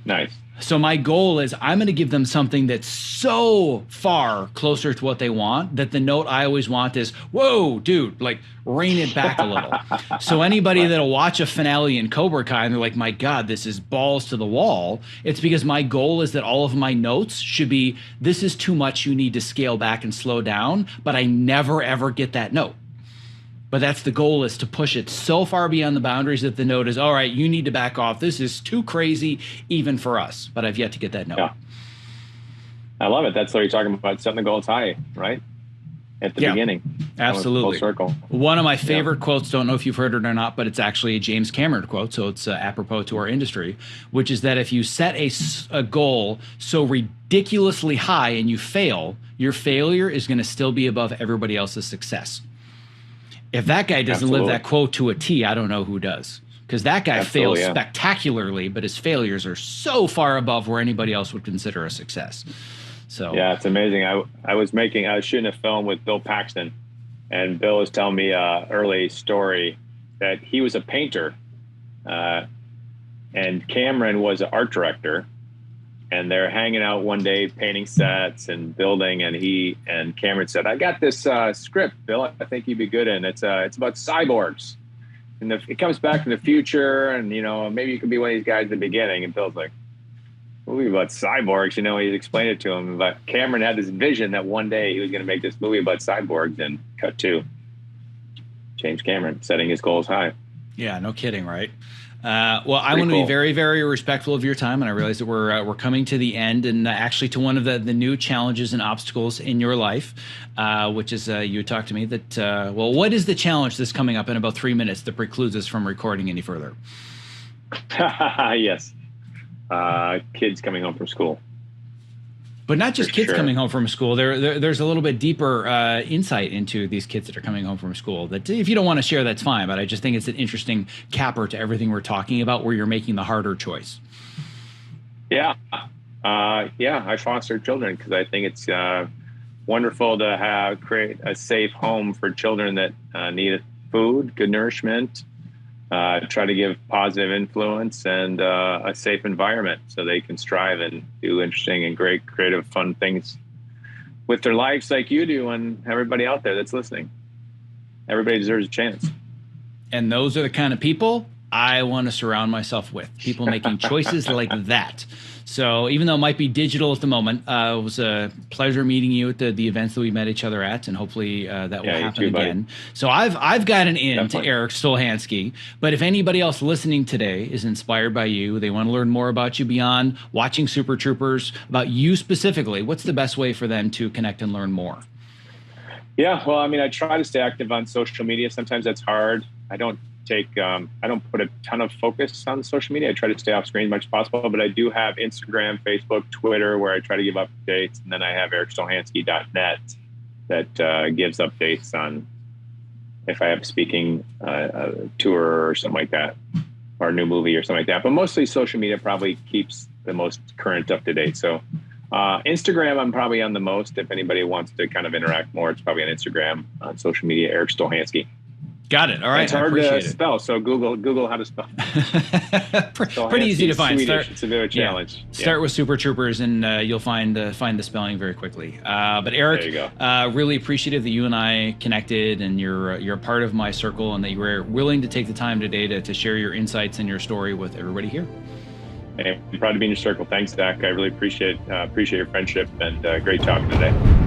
Nice. So my goal is I'm going to give them something that's so far closer to what they want that the note I always want is, whoa, dude, like rein it back a little. So anybody that'll watch a finale in Cobra Kai and they're like, my God, this is balls to the wall. It's because my goal is that all of my notes should be, this is too much. You need to scale back and slow down. But I never, ever get that note. But that's the goal, is to push it so far beyond the boundaries that the note is, all right, you need to back off. This is too crazy even for us. But I've yet to get that note. Yeah. I love it. That's what you're talking about, setting the goals high, right? At the beginning. Absolutely. Full circle. One of my favorite quotes, don't know if you've heard it or not, but it's actually a James Cameron quote, so it's apropos to our industry, which is that if you set a goal so ridiculously high and you fail, your failure is going to still be above everybody else's success. If that guy doesn't live that quote to a T, I don't know who does. Because that guy fails spectacularly, but his failures are so far above where anybody else would consider a success. So yeah, it's amazing. I was shooting a film with Bill Paxton, and Bill was telling me an early story that he was a painter, and Cameron was an art director. And they're hanging out one day, painting sets and building. And Cameron said, "I got this script, Bill. I think you'd be good in. It's about cyborgs, and it comes back from the future. And maybe you could be one of these guys at the beginning." And Bill's like, "Movie about cyborgs?" He explained it to him. But Cameron had this vision that one day he was going to make this movie about cyborgs. And cut to James Cameron setting his goals high. Yeah, no kidding, right? Well, I want to be very, very respectful of your time, and I realize that we're coming to the end, and actually to one of the new challenges and obstacles in your life, which is you talked to me that what is the challenge that's coming up in about 3 minutes that precludes us from recording any further? Yes, kids coming home from school. But not just kids coming home from school. There's a little bit deeper insight into these kids that are coming home from school. That if you don't want to share, that's fine. But I just think it's an interesting capper to everything we're talking about, where you're making the harder choice. Yeah, I foster children because I think it's wonderful to create a safe home for children that need food, good nourishment. Try to give positive influence and a safe environment so they can strive and do interesting and great, creative, fun things with their lives like you do, and everybody out there that's listening. Everybody deserves a chance. And those are the kind of people I want to surround myself with, people making choices like that. So even though it might be digital at the moment, it was a pleasure meeting you at the events that we met each other at, and hopefully that will happen again. Buddy. So I've got an in to Erik Stolhanske, but if anybody else listening today is inspired by you, they want to learn more about you beyond watching Super Troopers, about you specifically, what's the best way for them to connect and learn more? Yeah, well, I try to stay active on social media. Sometimes that's hard. I don't put a ton of focus on social media. I try to stay off screen as much as possible, but I do have Instagram, Facebook, Twitter, where I try to give updates. And then I have erikstolhanske.net that gives updates on if I have a speaking tour or something like that, or a new movie or something like that. But mostly social media probably keeps the most current up to date. So Instagram, I'm probably on the most. If anybody wants to kind of interact more, it's probably on Instagram, on social media, Erik Stolhanske. Got it. All right. It's hard to it. spell, so Google how to spell. Pretty easy to find. It's a bit of a challenge. Start with Super Troopers, and you'll find the spelling very quickly. But Erik, there you go. Really appreciative that you and I connected, and you're a part of my circle, and that you were willing to take the time today to share your insights and your story with everybody here. Hey, I'm proud to be in your circle. Thanks, Zack. I really appreciate your friendship, and great talking today.